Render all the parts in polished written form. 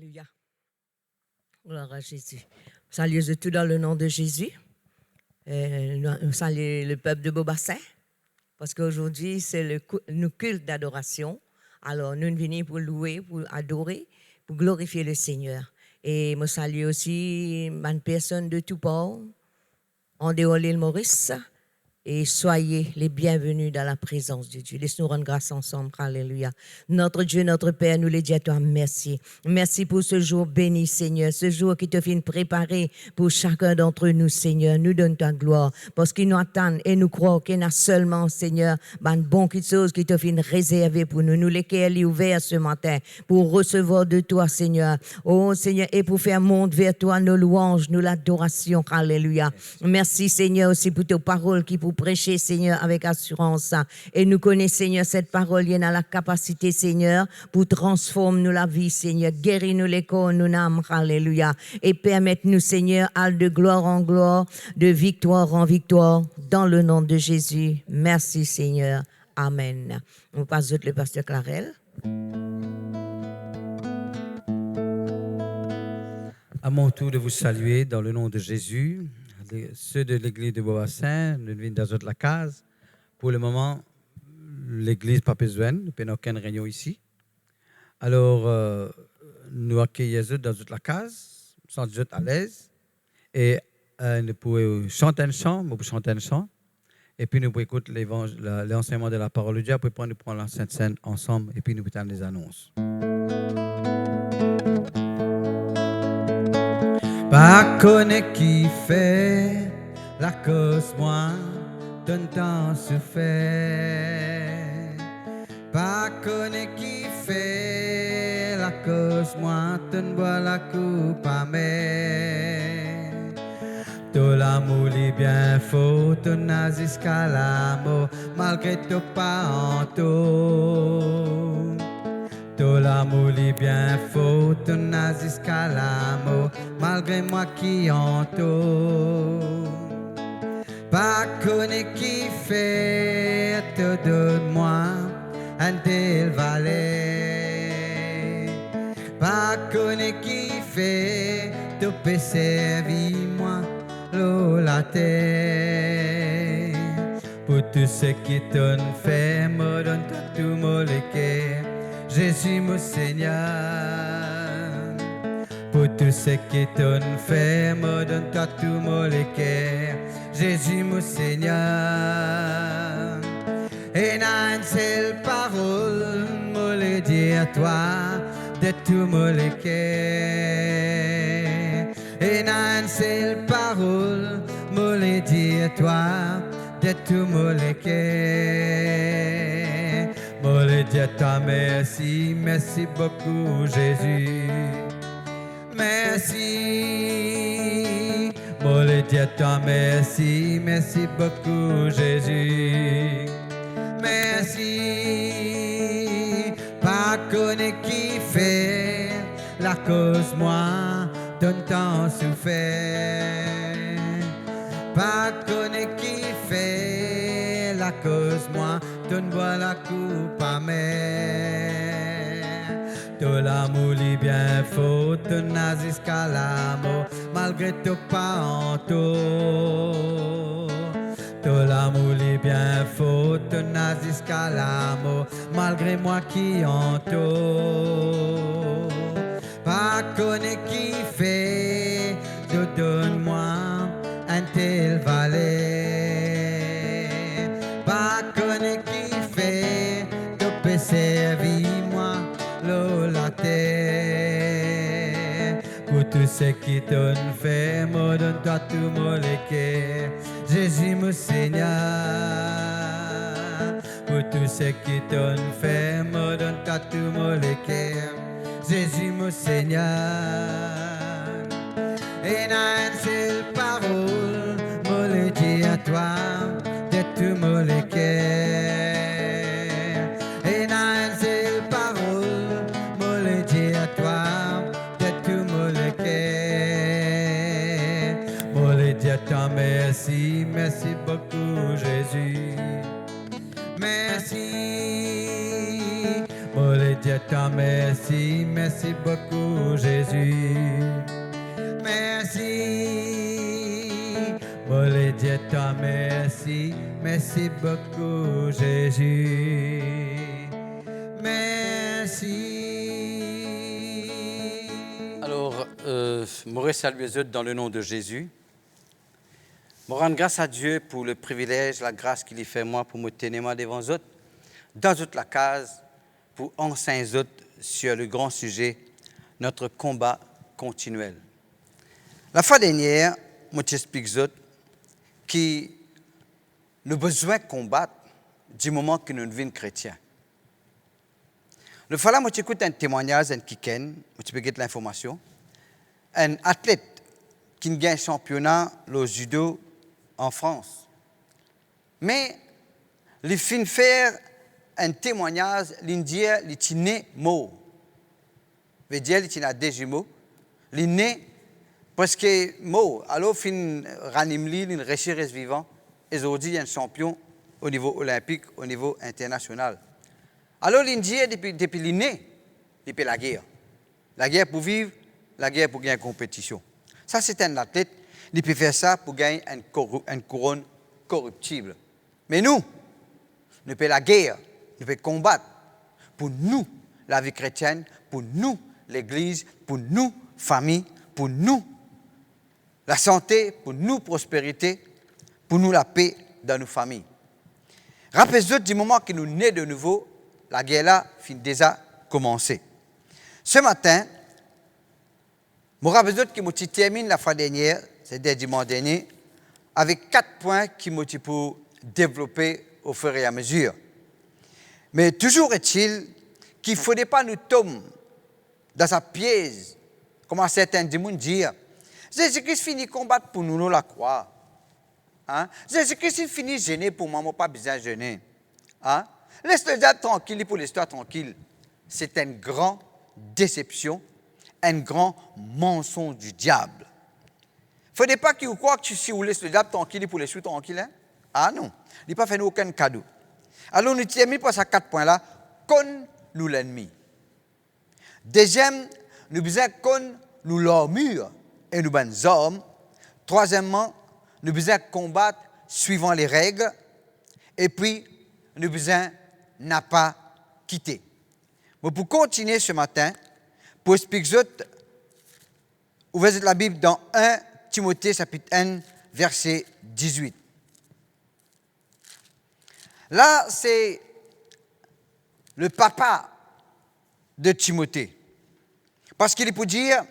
Alléluia. Gloire à Jésus. Saluez tout dans le nom de Jésus. Nous saluons le peuple de Beaubassin parce qu'aujourd'hui, c'est le culte d'adoration. Alors, nous venons pour louer, pour adorer, pour glorifier le Seigneur. Et je salue aussi une personne de tout port, en dehors de l'île Maurice. Et soyez les bienvenus dans la présence de Dieu. Laisse-nous rendre grâce ensemble. Alléluia. Notre Dieu, notre Père, nous les disons à toi merci. Merci pour ce jour béni, Seigneur. Ce jour qui te fait préparer pour chacun d'entre nous, Seigneur. Nous donne ta gloire parce qu'ils nous attendent et nous croient qu'il y a seulement, Seigneur, une bonne chose qui te fait réserver pour nous. Nous les cœurs ouverts ce matin pour recevoir de toi, Seigneur. Oh, Seigneur, et pour faire monter vers toi nos louanges, nous l'adoration. Alléluia. Merci, Seigneur, aussi pour tes paroles qui pour prêcher, Seigneur, avec assurance. Et nous connaissons, Seigneur, cette parole, il y a la capacité, Seigneur, pour transformer nous la vie, Seigneur. Guéris-nous les corps, nous âmes, alléluia. Et permette-nous, Seigneur, aller de gloire en gloire, de victoire en victoire, dans le nom de Jésus. Merci, Seigneur. Amen. On passe le pasteur Clarel. À mon tour de vous saluer dans le nom de Jésus. Ceux de l'église de Beaubassin, nous venons dans la case. Pour le moment, l'église n'a pas besoin, nous n'avons aucune réunion ici. Alors, nous accueillons dans la case, sans être à l'aise. Et nous pouvons chanter un chant, Et puis nous pouvons écouter l'enseignement de la parole de Dieu. Puis nous prenons la Sainte Seine ensemble. Et puis nous pouvons les annonces. Pas connaître qui fait la cause moi d'un temps souffert. Pas connaître qui fait la cause moi d'un bois la coupe amère. Tout l'amour est bien faux, ton nazis calamo, malgré tout pas en tout. Tout l'amour est bien faux, ton nazis calamo, malgré moi qui en tout. Pas connaître qui fait, te donne-moi un tel valet. Pas connaître qui fait, te peut servir moi l'eau la terre. Pour tout ce qui t'en fait, me donne tout mon cœur. Jésus mon Seigneur, pour tout ce qui t'en fait, me donne tout mon cœur. Jésus mon Seigneur, et n'a une seule parole, me le dire à toi, de tout mon cœur. Et n'a une seule parole, me le dire à toi, de tout mon cœur. Moi le Dieu toi merci, merci beaucoup Jésus. Merci. Moi le Dieu toi merci, merci beaucoup Jésus. Merci. Pas connaître qui fait la cause moi d'un temps souffert. Pas connaître qui fait la cause moi donne bois la coupe amère. Tout l'amour est bien faux, ton nazis calamo, malgré tout pas en tout. Tout l'amour est bien faux, ton nazis calamo, malgré moi qui en tout. Pas connaître qui fait, donne-moi un tel valet. Pas connaître qui fait, te peut servir moi l'eau la terre. Pour tout ce qui t'en fait, me donne toi tout mon cœur. Jésus mon Seigneur, pour tout ce qui t'en fait, me donne toi tout mon cœur. Jésus mon Seigneur, et n'a une seule parole, me le dis à toi, de tout mon cœur. Et n'a une seule parole, me le dis à toi, de tout mon cœur. Me le dis à toi, merci, merci beaucoup Jésus. Merci. Me le Dieu toi merci, merci beaucoup Jésus. Merci. Mollet Dieu toi merci, merci beaucoup Jésus. Merci. Alors, Maurice salue les autres dans le nom de Jésus. Je rends grâce à Dieu pour le privilège, la grâce qu'il y fait moi pour me tenir moi devant les autres, dans toute la case, pour enseigner les autres sur le grand sujet, notre combat continuel. La fois dernière, je t'explique aux autres que nous avons besoin de combattre du moment que nous devenons chrétiens. Le fois là, je écoute un témoignage d'un Kiken, je peux get l'information, un athlète qui gagne un championnat le judo en France. Mais il fin faire un témoignage, il dit qu'il est né mort. Il dit qu'il a des jumeaux. Il est né parce que mort. Alors, il ranime il reste vivant. Et aujourd'hui, il est un champion au niveau olympique, au niveau international. Alors, il dit depuis qu'il est né, il fait la guerre. La guerre pour vivre, la guerre pour gagner une compétition. Ça, c'est un athlète. Il peut faire ça pour gagner une couronne corruptible. Mais nous faisons la guerre, nous faisons combattre pour nous, la vie chrétienne, pour nous, l'Église, pour nous, famille, pour nous, la santé, pour nous, prospérité, pour nous, la paix dans nos familles. Rappelez-vous du moment que nous nés de nouveau, la guerre là a déjà commencé. Ce matin, je rappelle que je termine la fois dernière, c'est-à-dire dimanche dernier, avec 4 points qui m'ont pour développer au fur et à mesure. Mais toujours est-il qu'il ne faudrait pas nous tomber dans sa piège, comme certains disent. Jésus-Christ finit combattre pour nous la croix. Hein? Jésus-Christ finit gêner pour moi, pas besoin de gêner. Hein? Laisse le diable tranquille pour l'histoire tranquille. C'est une grande déception, un grand mensonge du diable. Il ne faudrait pas qu'il croit que si vous laissez le diable tranquille pour les sous tranquilles. Hein? Ah non, il n'a pas fait aucun cadeau. Alors nous terminons par ces 4 points-là. Connaissons-nous l'ennemi. Deuxième, nous besoin connaissons-nous l'armure et nous bonnes armes. Troisièmement, nous besoin combattre suivant les règles. Et puis, nous besoin n'a pas quitté. Mais pour continuer ce matin, pour expliquer, ouvrez la Bible dans 1 Timothée, chapitre 1, verset 18. Là, c'est le papa de Timothée. Parce qu'il peut dire,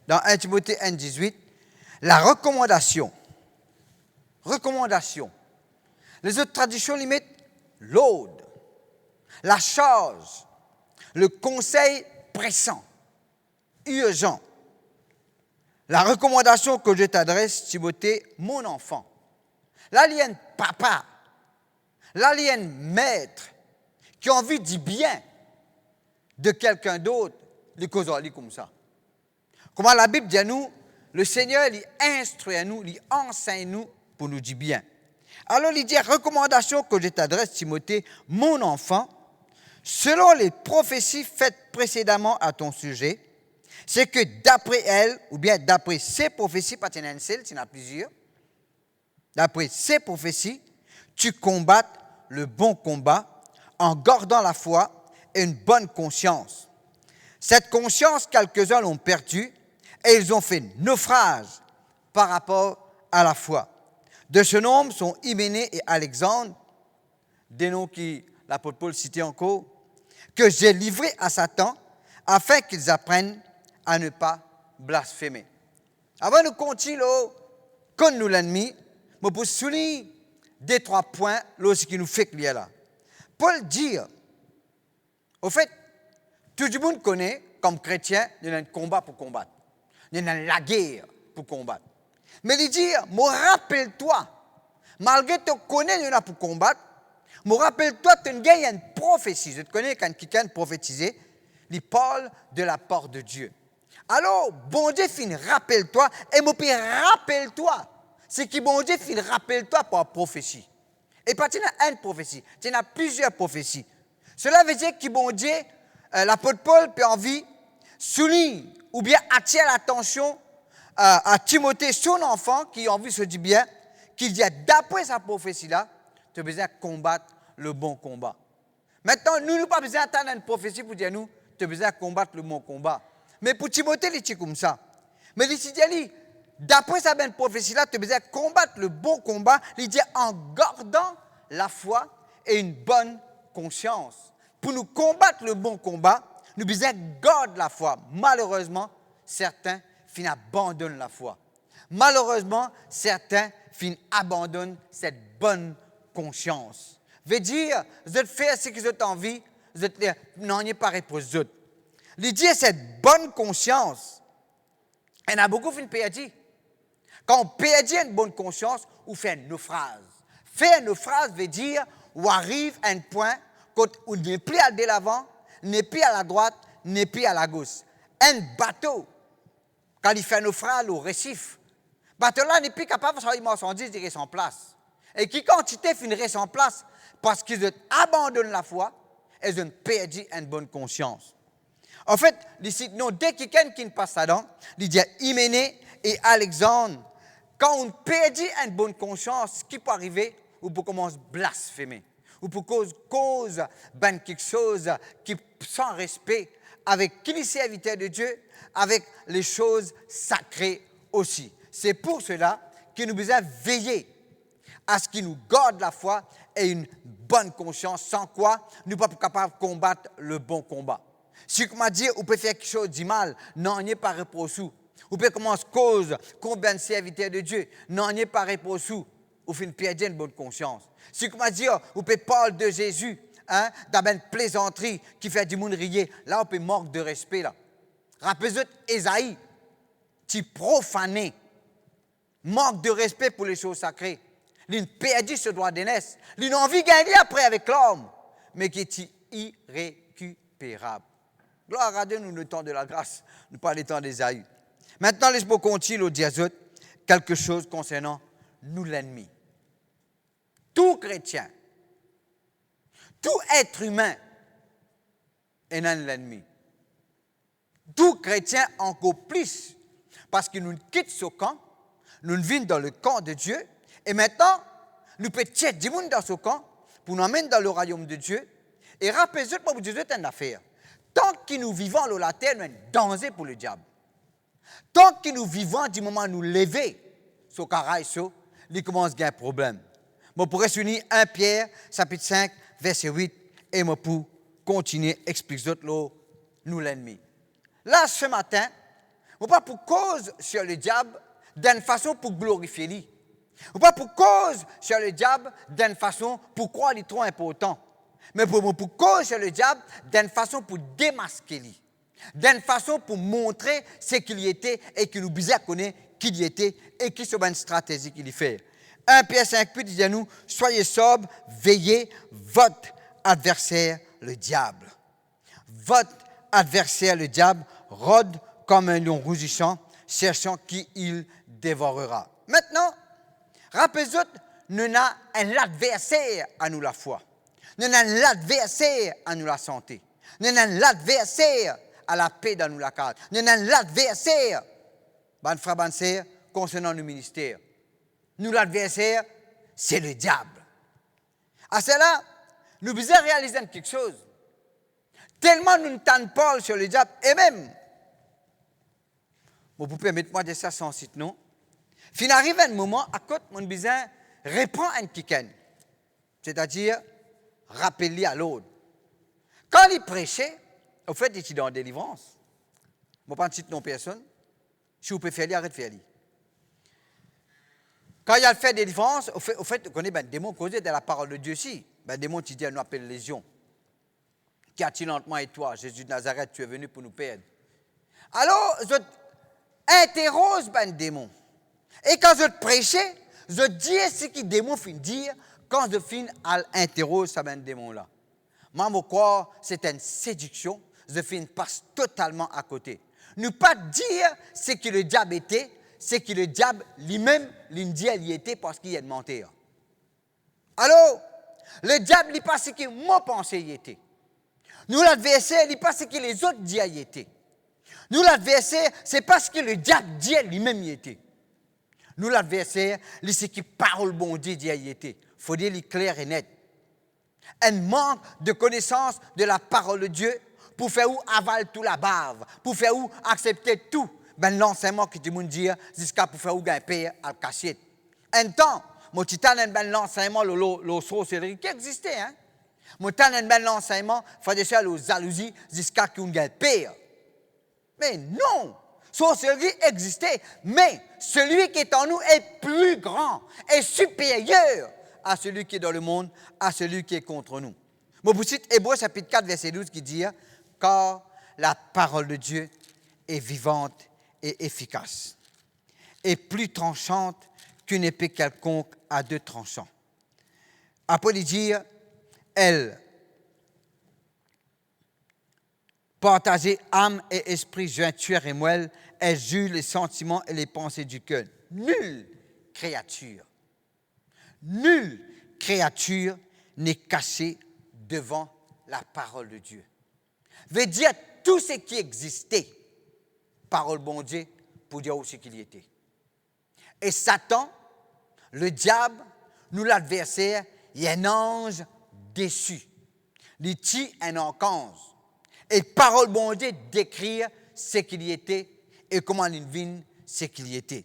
dans 1 Timothée 1, 18, la recommandation. Les autres traditions limitent l'ordre, la charge, le conseil pressant, urgent. La recommandation que je t'adresse, Timothée, mon enfant. Là, il y a un papa. Là, il y a un maître qui a envie du bien de quelqu'un d'autre, les causes comme ça. Comment la Bible dit à nous, le Seigneur, il instruit à nous, il enseigne nous pour nous dire bien. Alors, il dit, recommandation que je t'adresse, Timothée, mon enfant, selon les prophéties faites précédemment à ton sujet, c'est que d'après elle, ou bien d'après ces prophéties, pas une seule, il y en a plusieurs, d'après ces prophéties, tu combattes le bon combat en gardant la foi et une bonne conscience. Cette conscience, quelques-uns l'ont perdue et ils ont fait naufrage par rapport à la foi. De ce nombre sont Hyménée et Alexandre, des noms qui l'apôtre Paul citait encore, que j'ai livrés à Satan afin qu'ils apprennent à ne pas blasphémer. Avant de continuer, comme nous l'ennemi, je peux souligner 2-3 points qui nous fait qu'il y a là. Paul dit, au fait, tout le monde connaît, comme chrétien, il y a un combat pour combattre. Il y a la guerre pour combattre. Mais il dit, rappelle-toi, malgré que tu connais, il y en a pour combattre, rappelle-toi, tu as une prophétie. Je te connais quand quelqu'un prophétisé, il parle de la part de Dieu. Alors, bon Dieu finit, rappelle-toi, et mon père, rappelle-toi. C'est que bon Dieu finit, rappelle-toi par la prophétie. Et pas tu as une prophétie, tu as plusieurs prophéties. Cela veut dire que bon Dieu l'apôtre Paul peut envie souligne ou bien attire l'attention à Timothée, son enfant, qui a envie se dit bien, qu'il dit d'après sa prophétie-là, tu as besoin de combattre le bon combat. Maintenant, nous n'avons pas besoin d'attendre une prophétie pour dire nous, tu as besoin de combattre le bon combat. Mais pour Timothée, il est comme ça. Mais il dit, d'après sa bonne prophétie-là, tu as besoin de combattre le bon combat, il dit en gardant la foi et une bonne conscience. Pour nous combattre le bon combat, nous avons besoin de garder la foi. Malheureusement, certains abandonnent la foi. Malheureusement, certains abandonnent cette bonne conscience. Veut dire, vous êtes fait ce que vous avez envie, vous êtes non, il pas pour vous autres. L'idée, cette bonne conscience, il y en a beaucoup qui perdent. Quand on perd une bonne conscience, on fait un naufrage. Faire un naufrage veut dire, on arrive à un point où on n'est plus à l'avant, n'est plus à la droite, n'est plus à la gauche. Un bateau, quand il fait un naufrage au récif, le bateau-là n'est plus capable de faire une marchandise de rester en place. Et qui quantité finit en place parce qu'ils abandonnent la foi et ils ont perdu une bonne conscience. En fait, non, dès qu'il y a quelqu'un qui ne passe là-dedans, il dit Hyménée et Alexandre, quand on perd une bonne conscience, ce qui peut arriver, on peut commencer à blasphémer. Ou pour cause quelque chose qui sans respect avec qui les serviteurs de Dieu, avec les choses sacrées aussi. C'est pour cela que nous devons veiller à ce qu'il nous garde la foi et une bonne conscience, sans quoi nous ne sommes pas capables de combattre le bon combat. Si on m'a dit, on peut faire quelque chose de mal, non, on n'est pas reposou. On peut commencer cause combien de serviteurs de Dieu, non, on n'est pas reposou. On fait perdre une bonne conscience. Si on m'a dit, on peut parler de Jésus, dans une plaisanterie qui fait du monde rire, là, on peut manquer de respect. Là. Rappelez-vous, Ésaïe, tu profané, manque de respect pour les choses sacrées. Il a perdu ce droit d'aînesse. Il a envie de gagner après avec l'homme, mais qui est irrécupérable. Gloire à Dieu, nous le temps de la grâce, nous pas le temps d'Ésaïe. Maintenant, laisse-moi continuer au diazot quelque chose concernant nous l'ennemi. Tout chrétien, tout être humain est un ennemi. Tout chrétien encore plus, parce que nous quittons ce camp, nous vivons dans le camp de Dieu, et maintenant, nous pouvons tirer du monde dans ce camp pour nous amener dans le royaume de Dieu. Et rappelez-vous, pour Dieu, c'est une affaire. Tant que nous vivons sur la terre, nous sommes un danger pour le diable. Tant que nous vivons du moment où nous levons, ce carré, il commence à avoir un problème. Je pourrais s'unir 1 Pierre, chapitre 5, verset 8, et je peux continuer à expliquer nous l'ennemi. Là, ce matin, je ne pas pour cause sur le diable d'une façon pour glorifier lui. Je ne pas pour cause sur le diable d'une façon pour croire qu'il est trop important. Mais pour cause sur le diable d'une façon pour démasquer lui. D'une façon pour montrer ce qu'il y était et qu'il nous bizarre connaître qui il était et qui sont une stratégie qu'il y fait. 1 Pierre 5, 8 dit à nous, soyez sobres, veillez, votre adversaire, le diable. Votre adversaire, le diable, rôde comme un lion rougissant, cherchant qui il dévorera. Maintenant, rappelez-vous, nous avons un adversaire à nous la foi. Nous avons un adversaire à nous la santé. Nous avons un adversaire à la paix dans nous la carte. Nous avons un adversaire, ban frère, ban sœur, concernant le ministère. Nous, l'adversaire, c'est le diable. À cela, nous devons réaliser quelque chose. Tellement nous ne tentons pas sur le diable, et même, vous permettez-moi de dire ça sans citer non. Fin arrive un moment, à côté, mon besoin reprend un kiken. C'est-à-dire, rappeler à l'autre. Quand il prêchait, au fait, il était dans la délivrance. Je ne vais pas citer non personne. Si vous pouvez faire, arrête de faire. Quand il y a fait des différences, au fait, vous connaissez un démon causé de la parole de Dieu aussi. Un démon qui dit, nous appelle légion. Qui a-t-il entre moi et toi, Jésus de Nazareth, tu es venu pour nous perdre. Alors, je interroge un démon. Et quand je prêchais, je dis ce que le démon finit dire quand je finis à interroger ce démon-là. Moi, je crois que c'est une séduction. Je finis passe totalement à côté. Ne pas dire ce que le diable était, c'est que le diable lui-même, l'Indien, il y était parce qu'il y a de mentir. Alors, le diable n'est pas ce que moi pensais il était. Nous, l'adversaire, il pas ce que les autres disent y était. Nous, l'adversaire, c'est pas ce que le diable dit lui-même y était. Nous, l'adversaire, c'est ce que parole bon Dieu dit y était. Il faut dire clair et net. Un manque de connaissance de la parole de Dieu pour faire où avale tout la bave, pour faire où accepter tout. Ben l'enseignement que tout le monde dit jusqu'à pour faire où gagner payer à la cachette. Un temps, mon titan ben l'enseignement le sorcellerie qui existait hein. Mon titan ben l'enseignement faisait ça la jalousie jusqu'à qu'on gagne payer. Mais non, sorcellerie existait, mais celui qui est en nous est plus grand, est supérieur à celui qui est dans le monde, à celui qui est contre nous. Mon cite Hébreux chapitre 4 verset 12 qui dit car la parole de Dieu est vivante et efficace, et plus tranchante qu'une épée quelconque à deux tranchants. Après de dire, elle partageait âme et esprit, jointure et moelle, elle juge les sentiments et les pensées du cœur. Nulle créature n'est cachée devant la parole de Dieu. Veut dire tout ce qui existait, parole bon Dieu, pour dire aussi qu'il y était. Et Satan, le diable, nous l'adversaire, il y a un ange déçu. Il tue un archange. Et parole bon Dieu décrire ce qu'il y était et comment il vit ce qu'il y était.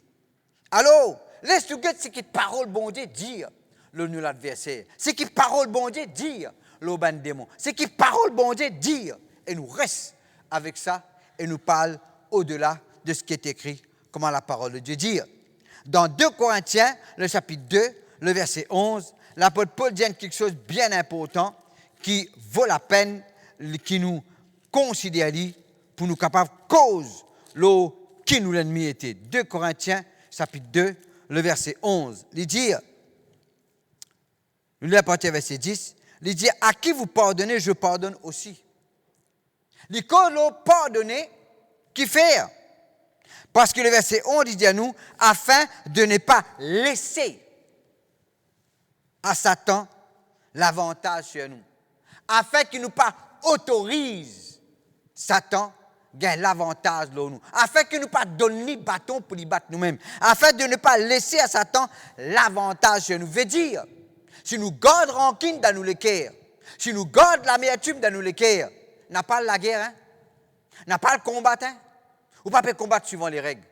Alors, laisse-nous regarder ce que parole bon Dieu dire, le nous l'adversaire. Ce que parole bon Dieu dire, le ban démon. Ce que parole bon Dieu dire, et nous reste avec ça et nous parle au-delà de ce qui est écrit, comment la parole de Dieu dit. Dans 2 Corinthiens, le chapitre 2, le verset 11, l'apôtre Paul dit quelque chose de bien important qui vaut la peine, qui nous considère pour nous capables cause l'eau qui nous l'ennemi était. 2 Corinthiens, chapitre 2, le verset 11. Il dit, il à partir du verset 10, il dit, à qui vous pardonnez, je pardonne aussi. Il cause l'eau pardonner, qui fait? Parce que le verset 11, il dit à nous, afin de ne pas laisser à Satan l'avantage sur nous. Afin qu'il ne nous pas autorise Satan gagne l'avantage de nous. Afin qu'il ne nous pas donne ni bâton pour lui battre nous-mêmes. Afin de ne pas laisser à Satan l'avantage sur nous. Veut dire, si nous gardons rancune dans nous les cœurs, si nous gardons l'amertume dans nous les cœurs, n'a pas la guerre, hein? N'a pas le combat, hein? Ou pas peut combattre suivant les règles.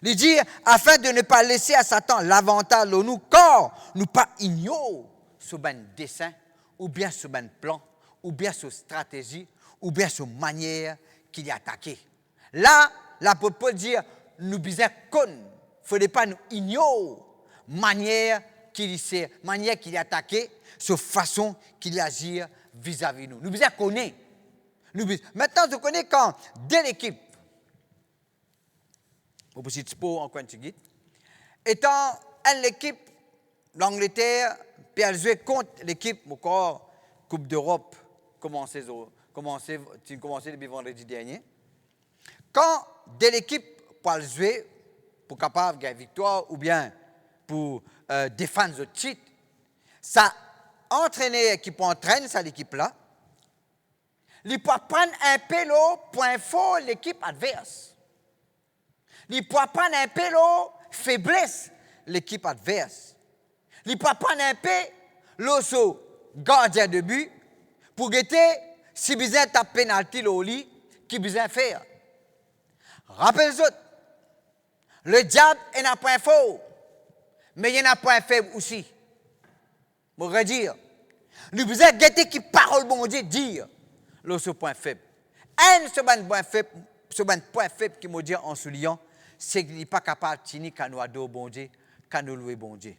Il dit, afin de ne pas laisser à Satan l'avantage de nous, car nous pas ignorons ce ben dessein, ou bien ce ben plan, ou bien ce stratégie, ou bien ce manière qu'il a attaqué. Là, l'apôtre Paul dit, nous bisons qu'on, il ne faudrait pas nous ignorer manière qu'il a attaqué, cette façon qu'il agit vis-à-vis nous. Nous bisons connaître. Maintenant, je connais quand, dès l'équipe, au petit sport en Quantigit, étant l'équipe d'Angleterre, puis elle jouait contre l'équipe, encore Coupe d'Europe, commencé depuis vendredi dernier. Quand de l'équipe pour jouer, pour capable de gagner victoire, ou bien pour défendre le titre, ça entraîner qui peut entraîner ça l'équipe-là, il peut prendre un peu point fort l'équipe adverse. Il peut prendre un peu faiblesse l'équipe adverse. Il peut prendre un peu le gardien de but pour guetter si besoin de taper penalty au lit qui besoin faire. Rappelez-vous, le diable est un point fort, mais il y a un point faible aussi. Je veux dire, nous besoin de guetter qui parole bon Dieu dire le point faible. Ce point faible qui me dit en soulignant, c'est qu'il n'est pas capable de tenir quand nous adorons bon Dieu, quand nous louons bon Dieu.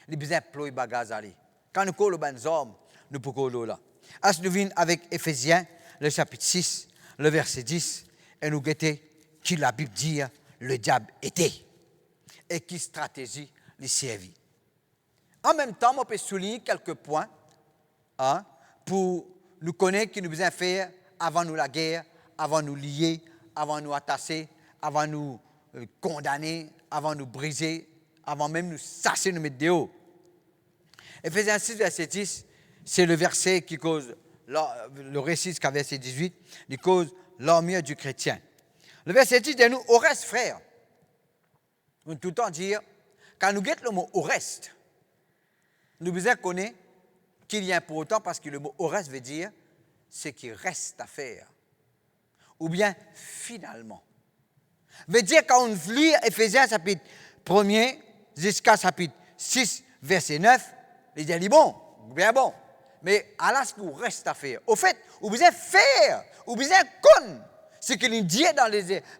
Il a besoin de ployer bagage aller. Quand nous collons les hommes, nous pouvons coller là. As nous venons avec Éphésiens, le chapitre 6, le verset 10, et nous guettons qui la Bible dit le diable était et qui stratégie les servit. En même temps, on peut souligner quelques points pour nous connaître qui nous besoin faire avant nous la guerre, avant nous lier, avant nous attacher, avant nous condamner, avant nous briser, avant même nous sasser, nous mettre dehors. Éphésiens 6, verset 10, c'est le verset qui cause le récit jusqu'à verset 18, il cause l'armure du chrétien. Le verset 10 dit nous, au reste, frère. On tout le temps dire, quand nous guettons le mot au reste, nous devons connaître qu'il y a pour autant, parce que le mot au reste veut dire ce qui reste à faire. Ou bien finalement. Veut dire quand on lit Éphésiens chapitre 1er jusqu'à chapitre 6, verset 9, il dit bon, bien bon. Mais à là, ce qui reste à faire. Au fait, vous devez faire, vous devez connaître ce qu'il dit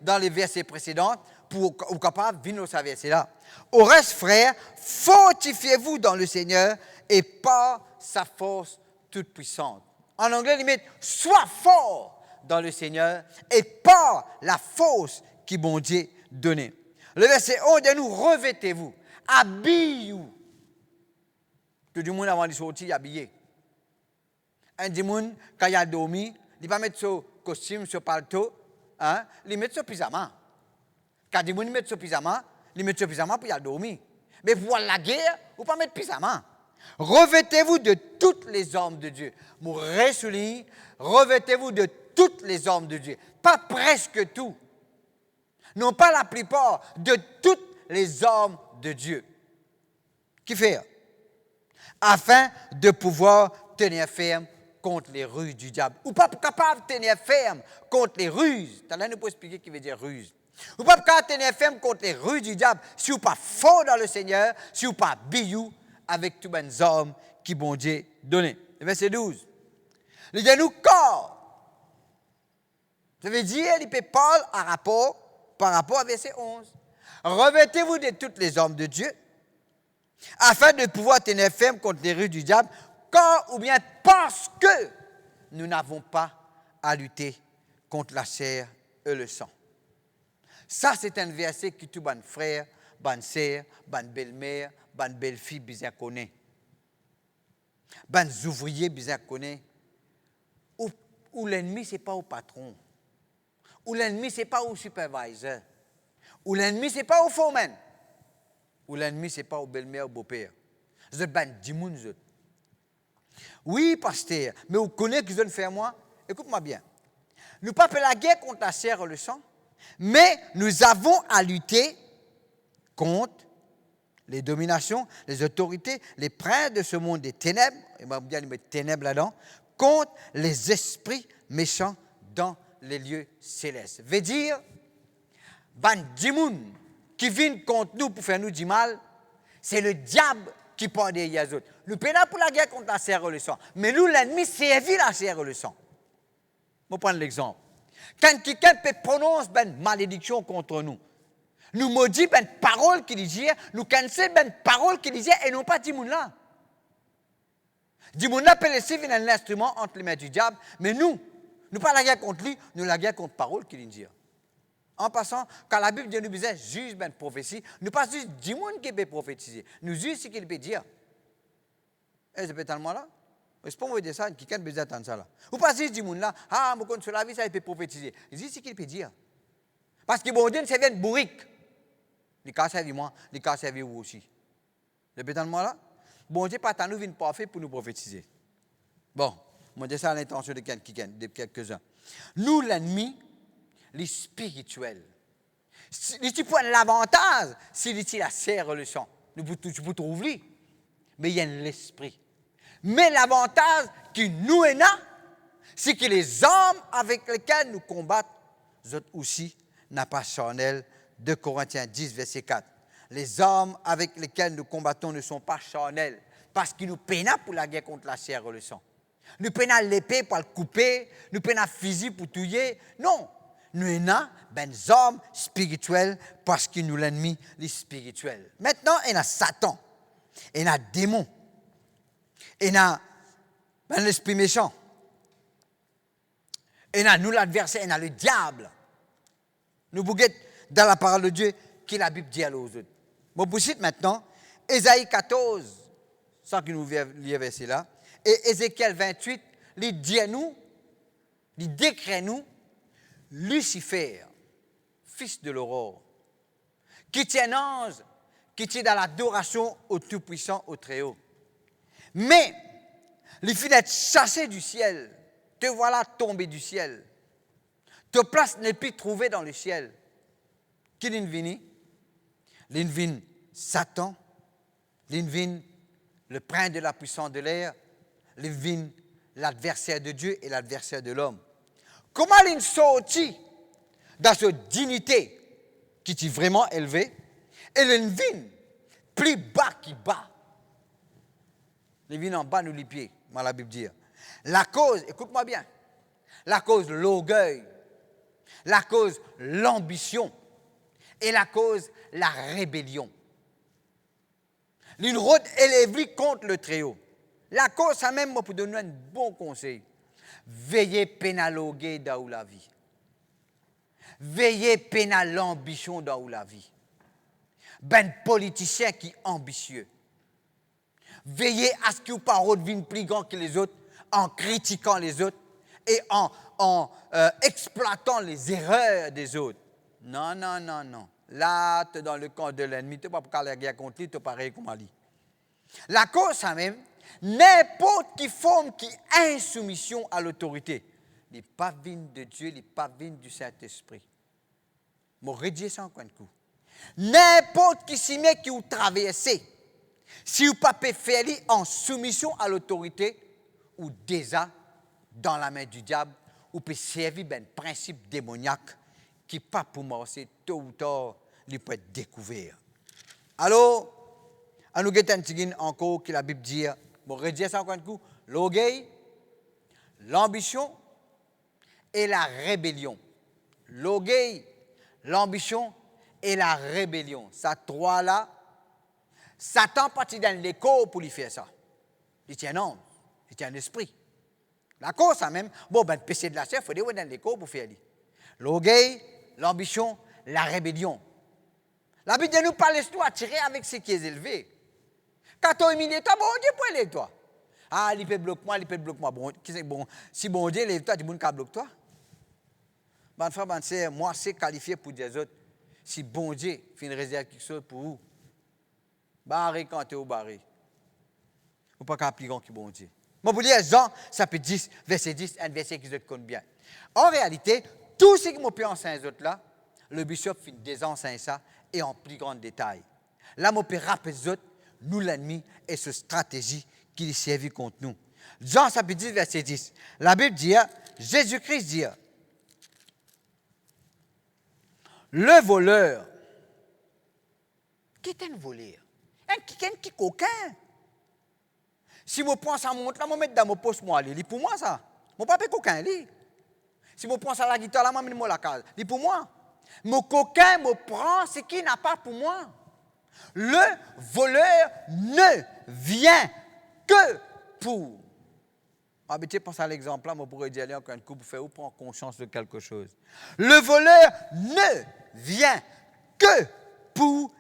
dans les versets précédents pour être capable de venir au verset là. Au reste, frères, fortifiez-vous dans le Seigneur et par sa force toute puissante. En anglais, il met sois fort dans le Seigneur et par la force qui bon Dieu donné. Le verset 11 dit nous revêtez-vous, habillez-vous. Tout le monde avant de sortir habillé. Un monde quand il a dormi, il ne va pas mettre son costume, son paletot, hein, il met son pyjama. Quand il met son pyjama, il met son pyjama pour y aller dormir. Mais pour la guerre, il ne faut pas mettre pyjama. Revêtez-vous de toutes les armes de Dieu. Mon résouligne, revêtez-vous de toutes les armes de Dieu. Pas presque tout. Non pas la plupart, de toutes les armes de Dieu. Qui fait? Afin de pouvoir tenir ferme contre les ruses du diable. Ou pas capable de tenir ferme contre les ruses. T'as là, nous pouvons expliquer ce qui veut dire ruse. Ou pas capable de tenir ferme contre les ruses du diable si vous pas fort dans le Seigneur, si vous pas biou avec tous les hommes qui bon Dieu donné. Verset 12. Il dit nous corps. Ça veut dire, il peut parler par rapport à verset 11. Revêtez-vous de toutes les armes de Dieu, afin de pouvoir tenir ferme contre les ruses du diable, quand ou bien parce que nous n'avons pas à lutter contre la chair et le sang. Ça, c'est un verset que tout bon frère, bonne sœur, bonne belle-mère, bonne belle-fille bien connaît. Bonne ouvriers bien connaît. Où l'ennemi, ce n'est pas au patron. Où l'ennemi, ce n'est pas au superviseur. Où l'ennemi, ce n'est pas au foreman. Où l'ennemi, ce n'est pas au belle-mère, au beau-père. Vous êtes ben dimoun, vous êtes. Oui, pasteur, mais vous connaissez que je ne fais moi? Écoute-moi bien. Nous ne pas faire la guerre contre la chair et le sang, mais nous avons à lutter contre les dominations, les autorités, les princes de ce monde des ténèbres, et moi, bien mettre ténèbres là-dedans, contre les esprits méchants dans les lieux célestes. Veut dire, ban dimoun qui viennent contre nous pour faire nous du mal, c'est le diable qui prend derrière les autres. Nous prenons pour la guerre contre la chair et le sang, mais nous, l'ennemi, servit la chair et le sang. Je vais prendre l'exemple. Quand quelqu'un peut prononcer une malédiction contre nous, nous maudit une parole qu'il dit, nous cancel une parole qu'il dit, et non pas dimoun là. Dimoun là peut laisser venir un instrument entre les mains du diable, mais nous pas la guerre contre lui, nous la guerre contre parole qu'il dit. En passant, quand la Bible dit nous disait juge une prophétie, nous pas juste du monde qui peut prophétiser, nous juge ce qu'il peut dire. Et c'est peut-être moi là. C'est pas moi dire ça, quelqu'un peut attendre ça là. Ou pas juste du monde là, ah, mon compte sur la vie, ça il peut prophétiser. Dis ce qu'il peut dire. Parce que bon Dieu, c'est bien bourrique. Il a servi moi, il a servi vous aussi. C'est peut-être moi là. Bon Dieu, pas tant nous vient parfait pour nous prophétiser. Bon, moi dis ça à l'intention de quelques-uns. Nous, l'ennemi, les spirituels. Si tu prends l'avantage, si tu la serre le sang, tu peux trouver, mais il y a l'esprit. Mais l'avantage qui nous est là, c'est que les hommes avec lesquels nous combattons, eux aussi, n'a pas charnel. 2 Corinthiens 10, verset 4. Les hommes avec lesquels nous combattons ne sont pas charnels, parce qu'ils nous peinent pour la guerre contre la chair et le sang. Nous peinons l'épée pour le couper, nous peinons le fusil pour tuer. Non, nous sommes des hommes spirituels parce que nous l'ennemi, les spirituels. Maintenant, il y a Satan, il y a démon, il y a l'esprit méchant, il y a nous l'adversaire, il y a le diable. Nous bouguettons dans la parole de Dieu que la Bible dit à l'autre. Bon, pour citer maintenant, Ésaïe 14, sans que nous lions verset là, et Ézéchiel 28, il dit à nous, il décrit nous, Lucifer, fils de l'aurore, qui est un ange, qui est dans l'adoration au Tout-Puissant, au Très-Haut. Mais, Les filles d'être chassées du ciel. Te voilà tombé du ciel. Ta place n'est plus trouvée dans le ciel. Qui l'invini? L'invine Satan. L'invine le prince de la puissance de l'air. L'invine l'adversaire de Dieu et l'adversaire de l'homme. Comment il sortit dans cette dignité qui est vraiment élevée et l'invine plus bas qui bat. L'invine en bas nous les pieds, moi la Bible dit. La cause, écoute-moi bien, la cause l'orgueil, la cause l'ambition et la cause la rébellion. L'une route élevée contre le Très-Haut. La cause, ça même, moi, pour donner un bon conseil. Veillez pénaloguer dans la vie. Veillez pénal l'ambition dans la vie. Ben politicien qui est ambitieux. Veillez à ce que vos paroles viennent plus grand que les autres en critiquant les autres et en exploitant les erreurs des autres. Non, non, non, non. Là, tu es dans le camp de l'ennemi. Tu n'es pas pour faire la guerre contre lui, tu es pareil comme Ali. La cause, ça même, n'importe qui forme qui est insoumission à l'autorité, n'est pas vigne de Dieu, n'est pas vigne du Saint-Esprit. Je redis ça en coin de coup. N'importe qui s'y met qui vous traversez, si vous ne pouvez pas faire en soumission à l'autorité, ou déjà dans la main du diable, ou peut servir un principe démoniaque qui pas pour marcher tôt ou tard, il peut être découvert. Alors, à nous guetter un petit encore que la Bible dit, bon, redire ça encore un coup, l'orgueil, l'ambition et la rébellion. L'orgueil, l'ambition et la rébellion. Ça trois-là, Satan partit dans l'écho pour lui faire ça. Il tient un homme, il tient un esprit. La cause, ça même, bon, ben, le péché de la chair, il faut aller dans l'écho pour faire lui. L'orgueil, l'ambition, la rébellion. La Bible nous parle de toi, tirer avec ce qui est élevé. Quand tu es humilié, toi, bon Dieu pour élever toi. Ah, il peut bloquer moi, il peut bloquer moi. Bon, si bon Dieu élève toi, tu ne peux pas bloquer toi. Bonne frère, bonne sœur, moi, c'est qualifié pour dire aux autres. Si bon Dieu fait une réserve quelque chose pour vous, barré quand tu es au barré. Ou pas qu'un plus grand que bon Dieu. Moi, pour lire Jean, chapitre 10, verset 10, un verset qui se connaît bien. En réalité, tout ce qui m'a pu enseigner les autres là, le bishop fait des enseignes ça et en plus grand détail. Là, m'a pu rappeler les autres, nous l'ennemi et cette stratégie qui est servie contre nous. Jean chapitre 10, verset 10. La Bible dit, Jésus-Christ dit, le voleur, qui est un voleur? Quelqu'un qui est coquin. Si je prends ça montre là, je mets dans mon poste, moi, c'est pour moi ça. Mon papa est coquin, lui. Si je prends ça la guitare là, je mets la case. C'est pour moi. Mon coquin me prend ce qui n'a pas pour moi. Le voleur ne vient que pour. Ah, mais tu penses à l'exemple là, moi pourrais dire aller encore un coup pour faire ou prendre conscience de quelque chose. Le voleur ne vient que pour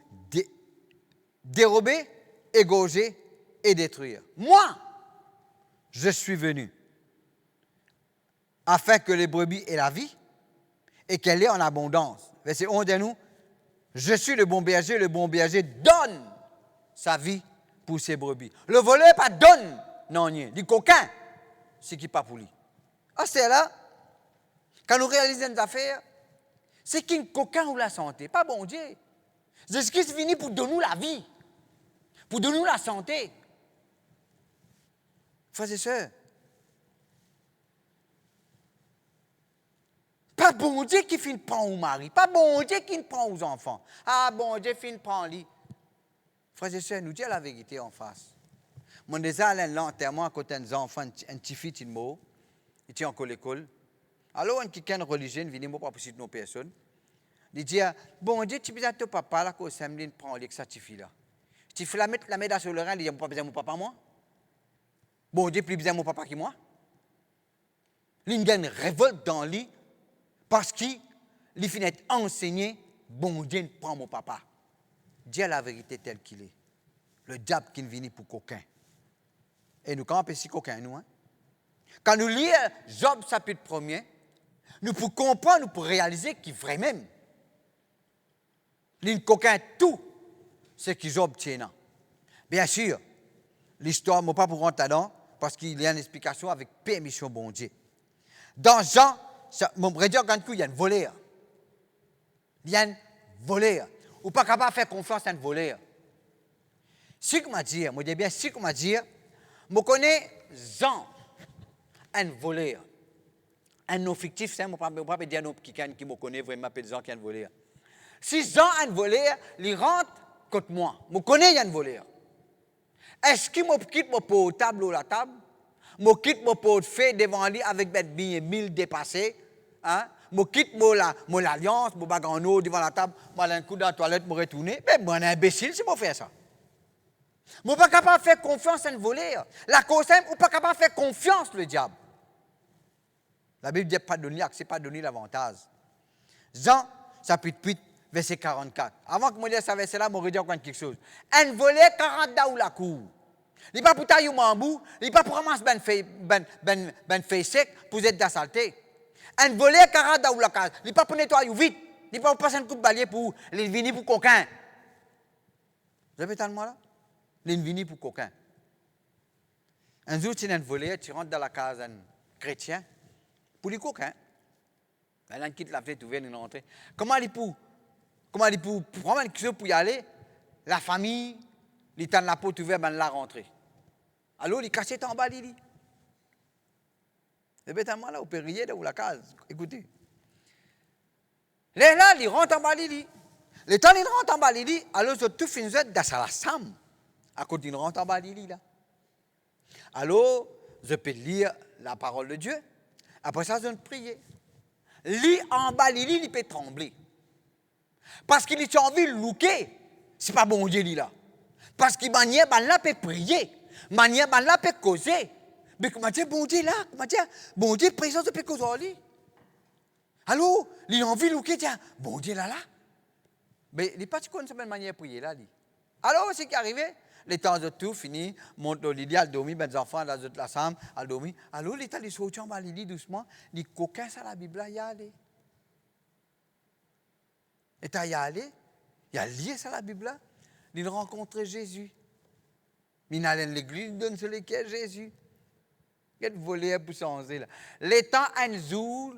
dérober, égorger et détruire. Moi, je suis venu afin que les brebis aient la vie et qu'elle ait en abondance. Verset 11 de nous, je suis le bon berger donne sa vie pour ses brebis. Le voleur pas donne, non, rien. Du coquin, c'est qui pas pour lui. Ah, c'est là, quand nous réalisons des affaires, c'est qui un coquin ou la santé, pas bon Dieu. Jésus-Christ est venu pour donner nous la vie, pour donner nous la santé. Frères et sœurs, pas bon Dieu qui finit prendre au mari, pas bon Dieu qui prend aux enfants. Ah, bon Dieu finit prendre lui. Frères et sœurs, nous disons la vérité en face. Mon déjà allé l'enterrement à côté des enfants, un petit fils, il mot, il était encore à l'école. Alors, un quelqu'un religieux vient moi pas pour nos personnes. Il dit, bon Dieu, tu as besoin de ton papa, là, quand il prend les ça, tu fais là. Tu fais la mettre sur le rein, il dit, pas besoin de mon papa, moi. Bon Dieu, plus besoin de mon papa que moi. Il y a une révolte dans lui parce qu'il finit enseigné, bon Dieu prend mon papa. Dis la vérité telle qu'il est. Le diable qui vient pour coquin. Et nous, quand on peut si coquin, nous, hein? Quand nous lisons Job chapitre 1er, nous pouvons comprendre, nous pouvons réaliser qu'il est vrai même. Il coquin tout ce que Job tient. Bien sûr, l'histoire, je ne vais pas pour rentrer là-dedans, parce qu'il y a une explication avec permission bon Dieu. Dans Jean, mon prédicateur, quand il y a une volée. Il y a une volée. Ou pas capable de faire confiance à une volée. Si je m'a dit, moi dis bien, si je m'a dit, je connais Jean, un volé. Un nom fictif, c'est moi ne peux pas dire un nom qui me connaît vraiment, pas Jean qui a un volé. Si Jean a un volé, il rentre contre moi. Je connais un volé. Est-ce qu'il me quitte mon portable ou la table? Je quitte mon portefeuille devant lui avec des billets 1000 dépassés. Hein? Je quitte mon alliance, mon bague en eau devant la table. Je vais un coup dans la toilette, je retourner. Mais je suis un imbécile si je fais ça. Je ne suis pas capable de faire confiance à un voleur. La cause simple, je ne suis pas capable de faire confiance au diable. La Bible dit pas donner, c'est pas donner l'avantage. Jean, chapitre 8, verset 44. Avant que je dise ce verset-là, je vais dire quelque chose. Un voleur 40 daou la cour. Il n'est pas pour tailler au mambou, il n'est pas pour ramasser ben feuille sec pour être d'assalter. Un voleur 40 daou la case, il n'est pas pour nettoyer vite, il n'est pas pour passer un coup de balai pour les venir pour coquin. Vous avez entendu moi là? Les venir pour coquin. Un jour, tu es un voleur, tu rentres dans la case d'un chrétien pour les coquins. Il quitte la fenêtre ouverte, il rentre. Comment il pour prendre une chose pour y aller? La famille, il tend la porte ouverte, il la rentrée. Alors, il cache en bas, il dit. C'est bête à moi là, au périer ou la case. Écoutez. Là, il rentre en bas, il dit. Le temps il rentre en bas, il dit, alors, tout finit dans sa sam. À côté, il rentre en bas, il dit là. Alors, je peux lire la parole de Dieu. Après ça, je vais prier. Lit en bas, il peut trembler. Parce qu'il a envie de looker. Ce n'est pas bon Dieu, là. Parce qu'il m'a dit, là, peut prier. Manière, là, peut causer. Mais comment dire, bon Dieu, là? Comment dire, bon Dieu, présence de peut causer. Alors, il a envie de looker, tiens, bon Dieu, là. Mais il n'est pas de cette manière de prier, là. Alors, ce qui est arrivé, les temps de tout fini, monte au lit, elle dormi, les enfants, la chambre, elle dormi. Alors, l'état de sorti en bas, il dit doucement, il coquin ça la Bible, il y a allé. Et il y a allé, il a lié ça la Bible, il rencontre Jésus. Il allait à l'église, il donne sur lesquels Jésus. Quel volé pour changer là. L'état un jour,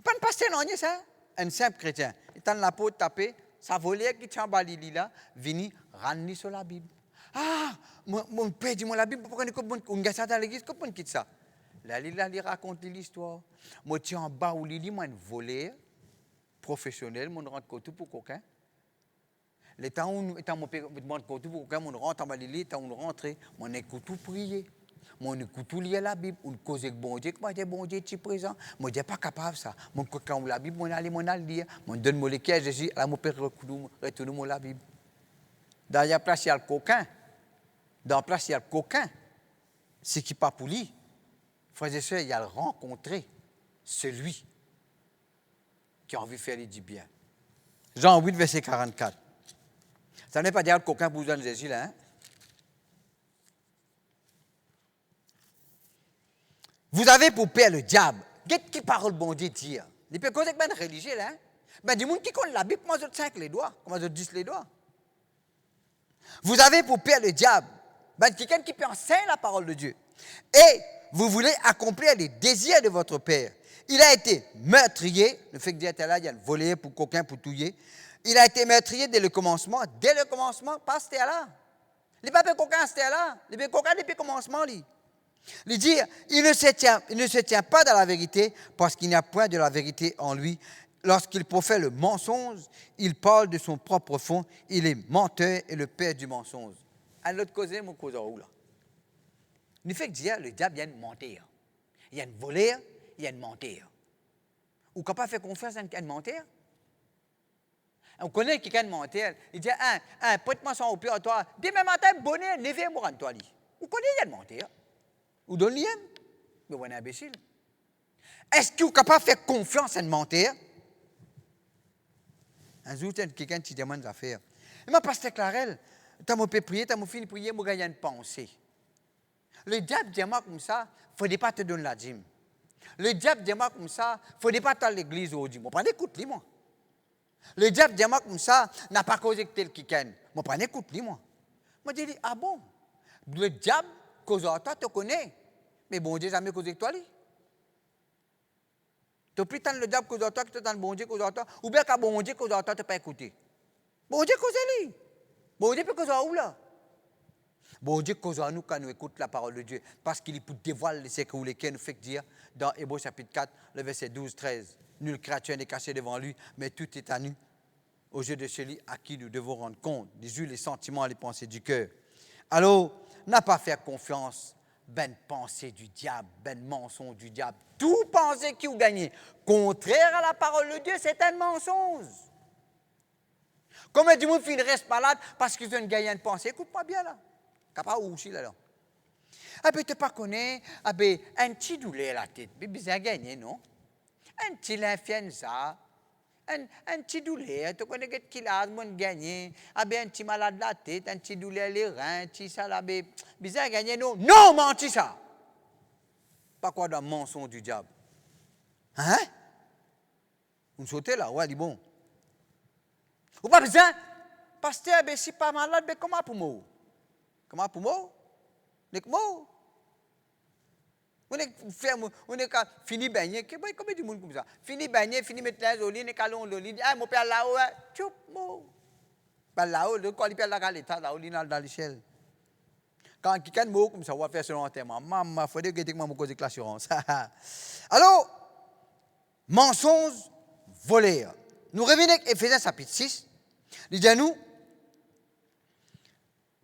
pas un pasteur, non, ça, un simple chrétien. Il tend la peau tapée, ça volait qui tient balili là, vini ramener sur la Bible. Ah, mon père dit moi la Bible, pourquoi on gagne ça dans l'église, comment on quitte ça? Là, il raconte l'histoire. Moi, tiens en bas où il dit, moi, un volé professionnel, mon rentre côté pour coquin. Le temps où mon rentre côté pour coquin, mon rentre en bas, le temps où on rentre, mon écoute tout prier. Mon écoute tout lire la Bible, on cause avec bon Dieu, comment dire bon Dieu, tu es présent. Moi, je n'ai pas capable de ça. Mon coquin ou la Bible, mon aller lire. Mon donne mon lequel Jésus, là, mon père retourne la Bible. Dans la place, il y a le coquin. Dans la place, il y a le coquin. Ce qui n'est pas pour lui. Frères et sœurs, il y a le rencontrer celui qui a envie de faire du bien. Jean 8, verset 44. Ça n'est pas dire le coquin pour vous Jésus là. Hein? Vous avez pour père le diable. Qu'est-ce qui parle bon Dieu dire? Il peut causer avec les religieux là. Ben, du monde qui connaît la Bible, comment je tiens les doigts? Comment je dis les doigts? Vous avez pour père le diable. Ben, quelqu'un qui peut enseigner la parole de Dieu. Et vous voulez accomplir les désirs de votre père. Il a été meurtrier. Le fait que Dieu était là, il y a volé pour coquin, pour touiller. Il a été meurtrier dès le commencement. Dès le commencement, pas c'était là. Il n'est pas coquin, c'était là. Il est coquin depuis le commencement, lui. Il dit, il ne se tient pas dans la vérité parce qu'il n'y a point de la vérité en lui. Lorsqu'il profère le mensonge, il parle de son propre fond. Il est menteur et le père du mensonge. À l'autre côté, mon cause où là? Il fait que dire, le diable, il y a une mentir. Il y a une voleur, il y a une mentir. Ou quand pas faire confiance à une mentir? On connaît quelqu'un de mentir. Il dit, prête-moi son au pire à toi. Demain matin, bonnet, levez-moi en toi. Vous connaissez, il y a une mentir. Ou donne l'iem. Mais vous êtes imbécile. Est-ce que vous êtes capable de faire confiance à une mentir? Un jour, quelqu'un qui demande des affaires. Et moi, pasteur Clarel, tu as prié, tu as fini de prier, tu as une pensée. Le diable dit moi comme ça, il ne faudrait pas te donner la dîme. Le diable dit moi comme ça, il ne faudrait pas aller à l'église aujourd'hui. Moi, prenez écoute-lui, moi. Le diable dit moi comme ça, n'a pas causé tel quelqu'un. Moi, prenez écoute-lui, moi. Moi, je dis, ah bon? Le diable cause à toi, tu connais. Mais bon Dieu jamais causé avec toi. Tu as pris tant le diable cause à toi que tu as bon Dieu cause à toi. Ou bien quand bon Dieu cause à toi, tu n'as pas écouté. Bon Dieu cause à lui. Bon Dieu peut causer à où là? Bon Dieu cause à nous quand nous écoutons la parole de Dieu. Parce qu'il dévoile les secrets ou lesquels nous fait dire dans Hébreux chapitre 4, le verset 12-13. Nulle créature n'est cachée devant lui, mais tout est à nu. Au jeu de celui à qui nous devons rendre compte des yeux, les sentiments, les pensées du cœur. Alors, n'a pas faire confiance, ben pensée du diable, ben mensonge du diable. Tout pensée qui vous gagnez, contraire à la parole de Dieu, c'est un mensonge. Combien de monde reste malade parce qu'ils ont une gagnée de pensée? Écoute-moi bien là. Capable ou aussi là. Ah ben tu pas connais, ah ben un petit douleur à la tête, mais bien gagné non? Un petit l'influenza. Un petit douleur, tu connais qu'il a gagné, un petit malade de la tête, un petit douleur les reins, un petit ça là, bizarre gagné, non? Non, menti ça! Pas quoi dans le mensonge du diable. Hein? Vous sautez là, ouais, dit bon. Ou pas besoin, pasteur, si pas malade, comment pour moi? Comment pour moi? N'est que moi? On est fini baigner, combien de monde comme ça? Fini baigner, fini mettre les olives, on calons l'olive, ah mon père là-haut, tchoup, mo. Ben là-haut, le quoi il perd la galette, là-haut, dans l'échelle. Quand quelqu'un mot comme ça, on va faire selon un thème. Maman, il faut dire que je vais causer l'assurance. Alors, mensonge, voleur. Nous revenons avec Éphésiens chapitre 6. Il dit à nous,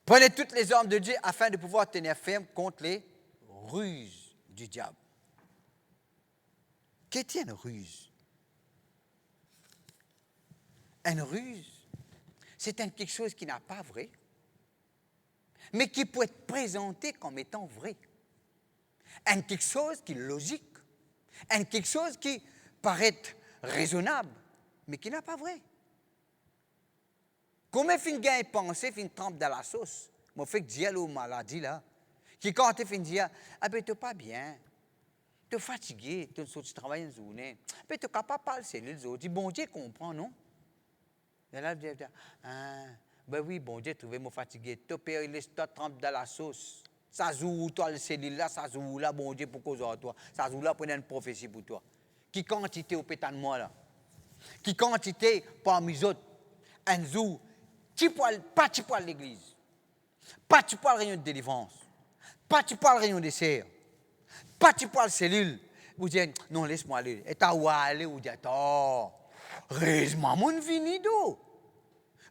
prenez toutes les armes de Dieu afin de pouvoir tenir ferme contre les ruses du diable. Qu'est-ce une ruse? Une ruse, c'est quelque chose qui n'est pas vrai, mais qui peut être présenté comme étant vrai. Quelque chose qui est logique, quelque chose qui paraît raisonnable, mais qui n'est pas vrai. Comment fin gagne penser, fin trempe dans la sauce? Moi, fait que dire aux maladies là, qui quand tu fin dire, ah ben tu pas bien, tu es fatigué, tu travailles une journée, ben tu n'es pas parler cellule, tu dis bon Dieu comprend non? Et là, Dieu dit, ah, ben oui, bon Dieu, trouvez-moi fatigué, tu peux laisser toi trempe dans la sauce. Ça joue toi le cellule là, ça joue là, bon Dieu pour cause de toi, ça joue là pour une prophétie pour toi. Qui quantité au pétan de moi là? Qui quantité parmi les autres? Un jour, pas tu poil l'église, pas tu poil réunion de délivrance, pas tu poil réunion de serre, pas tu poil cellule. Vous dites, non, laisse-moi aller. Et t'as où aller, vous dites, oh, réellement, mon vini d'eau.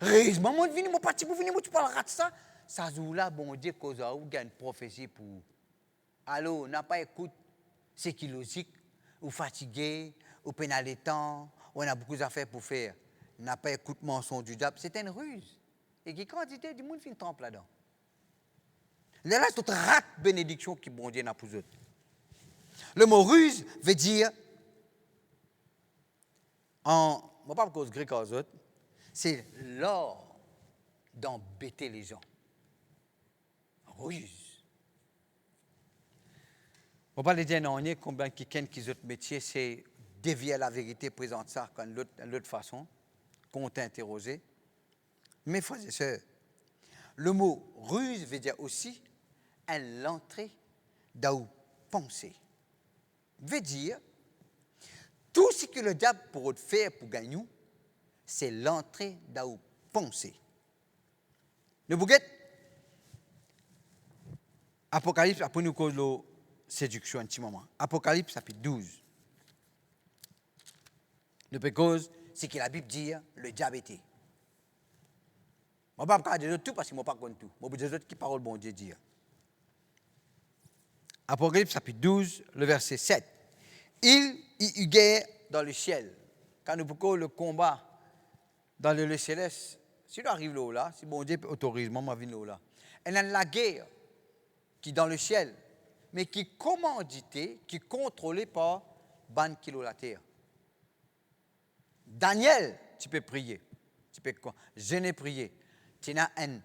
Réellement, mon vini, mon parti pour venir, tu parles de ça. Ça joue là, bon Dieu, cause où il y a une prophétie pour. Alors, n'a pas écoute, c'est qui logique, ou fatigué, ou pénal temps, on a beaucoup d'affaires pour faire. N'a pas écoute mensonge du diable, c'est une ruse. Et qui quantité du monde fin trempe là-dedans. Là, c'est toute rate bénédiction qui bon Dieu n'a pour eux. Le mot ruse veut dire, en, moi pas cause grec aux autres, c'est l'art d'embêter les gens. Ruse. On va pas dire non, combien quelqu'un qui a autre métier, c'est dévier la vérité, présente ça de l'autre façon, qu'on t'a interrogé. Mes frères et sœurs, le mot ruse veut dire aussi l'entrée dans penser. Veut dire tout ce que le diable pourrait faire pour gagner, c'est l'entrée dans penser. Le bouquet, Apocalypse, après nous cause la séduction un petit moment. Apocalypse chapitre 12. Le cause, c'est que la Bible dit le diable était. Je ne vais pas dire tout parce que je ne sais pas tout. Je vais dire autres qui parole bon Dieu dire. Apocalypse chapitre 12, le verset 7. Il y eut guerre dans le ciel. Quand nous pouvons le combat dans le céleste, si nous arrivons là, si bon Dieu autorise, moi, je viens là. Il y a la guerre qui est dans le ciel, mais qui est commanditée, qui est contrôlée par ban qui la terre. Daniel, tu peux prier. Tu peux jeûner, prier. Tu as un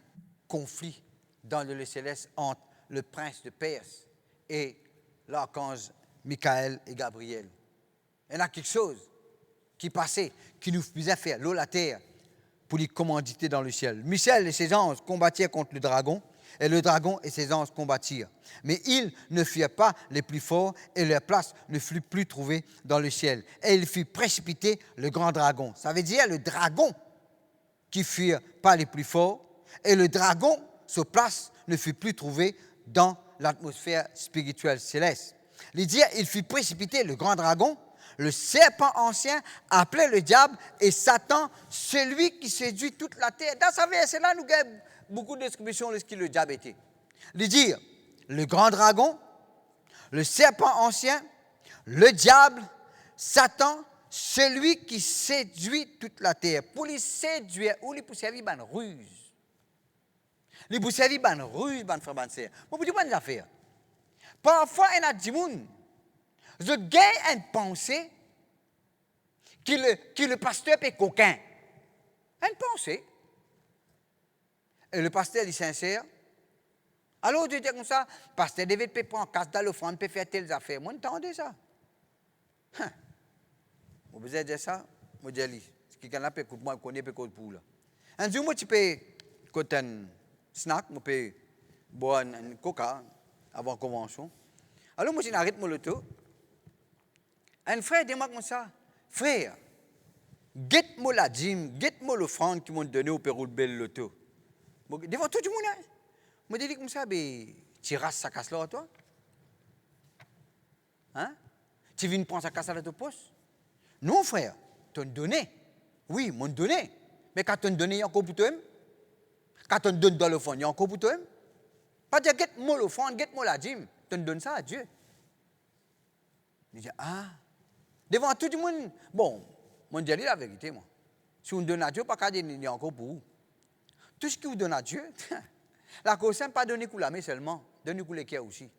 conflit dans le céleste entre le prince de Perse et l'archange Michael et Gabriel. Il y a quelque chose qui passait, qui nous faisait faire l'eau la terre pour les commanditer dans le ciel. Michel et ses anges combattirent contre le dragon, Et le dragon et ses anges combattirent. Mais ils ne furent pas les plus forts et leur place ne fut plus trouvée dans le ciel. Et il fut précipité le grand dragon. Ça veut dire le dragon qui furent pas les plus forts et le dragon, sa place ne fut plus trouvée dans l'atmosphère spirituelle céleste. Il dit, il fut précipité le grand dragon, le serpent ancien, appelé le diable, et Satan, celui qui séduit toute la terre. Dans ce verset-là, nous avons beaucoup de descriptions de ce que le diable était. Il dit, le grand dragon, le serpent ancien, le diable, Satan, celui qui séduit toute la terre. Pour les séduire, ou les pour servir une ruse. Les pour servir une ruse, une frère, une sœur. Moi, je vous dis une affaire. Parfois, il y a des gens, je gagne une pensée que le pasteur est coquin. Une pensée. Et le pasteur dit sincère. Alors, je dis comme ça, pasteur David peut prendre casse dans l'offrande, peut faire telles affaires. Moi, j'entendais ça. Vous avez dit ça? Moi, je dis, ce qui est écoute moi, je connais pas de poule. Un jour, moi, tu peux, quand un snack, je peux boire un coca avant convention. Alors, moi, j'arrête mon loto. Un frère dit-moi comme ça, frère, guette-moi la dîme, guette-moi l'offrande qu'ils m'ont donné au Pérou de Belle Loto. Devant tout le monde, je dis comme ça, tu rases sa casse là à toi? Hein? Tu viens prendre sa casse à la poste? Non, frère, tu as donné. Oui, m'ont donné. Mais quand tu as donné, il y a encore pour toi. Quand tu donnes dans l'offrande, il y a encore pour toi. Pas dire, guette-moi l'offrande, guette-moi la dîme. Tu donnes ça à Dieu. Il dit, ah. Devant tout le monde, bon, moi je dis la vérité, moi. Si on donne à Dieu, pas qu'à dire, il y a encore pour vous. Tout ce que vous donnez à Dieu, la cause n'est pas donner pour la main seulement, donner pour les cœurs aussi.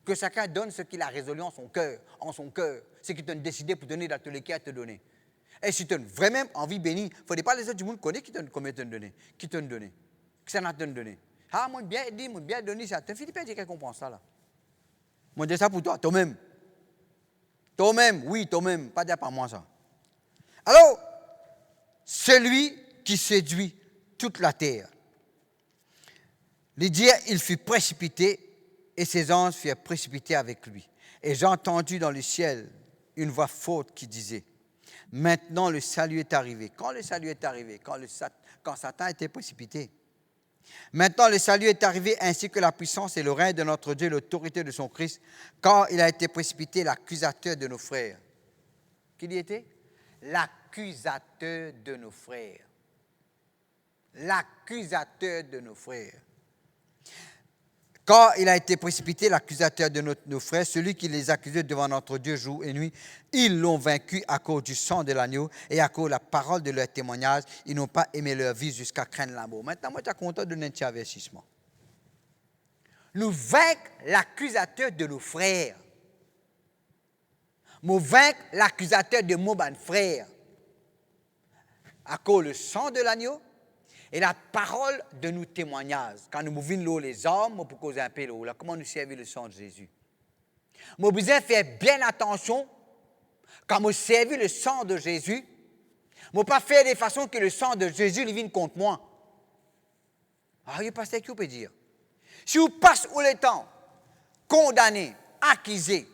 Que chacun donne ce qu'il a résolu en son cœur, ce qu'il a décidé pour donner dans tous les cœurs te donner. Et si tu as vraiment envie de bénir, il ne faudrait pas les autres du monde connaissent combien tu as donné, qui t'a donné, qui ça n'a donné. Ah, moi bien dit, moi bien donné ça. Tu ne finis pas de dire qu'on pense ça là. Moi je dis ça pour toi, toi-même. Toi-même, oui, toi-même, pas dire par moi ça. Alors, celui qui séduit toute la terre. Il dit, il fut précipité et ses anges furent précipités avec lui. Et j'ai entendu dans le ciel une voix forte qui disait, maintenant le salut est arrivé. Quand le salut est arrivé? Quand Satan était précipité. Maintenant le salut est arrivé ainsi que la puissance et le règne de notre Dieu, l'autorité de son Christ, car il a été précipité l'accusateur de nos frères. Qui y était? L'accusateur de nos frères. L'accusateur de nos frères. Car il a été précipité l'accusateur de nos frères, celui qui les accusait devant notre Dieu jour et nuit, ils l'ont vaincu à cause du sang de l'agneau et à cause de la parole de leur témoignage. Ils n'ont pas aimé leur vie jusqu'à craindre la mort. Maintenant, moi, je suis content de donner un petit avertissement. Nous vaincre l'accusateur de nos frères. Nous vaincre l'accusateur de mon frère. À cause du sang de l'agneau et la parole de nos témoignages. Quand nous mouvons l'eau, les hommes, pour causer un peu l'eau, là, comment nous servir le sang de Jésus? Nous besoin faire bien attention quand nous servir le sang de Jésus. Nous ne pas faire de façon que le sang de Jésus vienne contre moi. Ah, il passe qui peut dire. Si vous passez où le temps, condamné, accusé,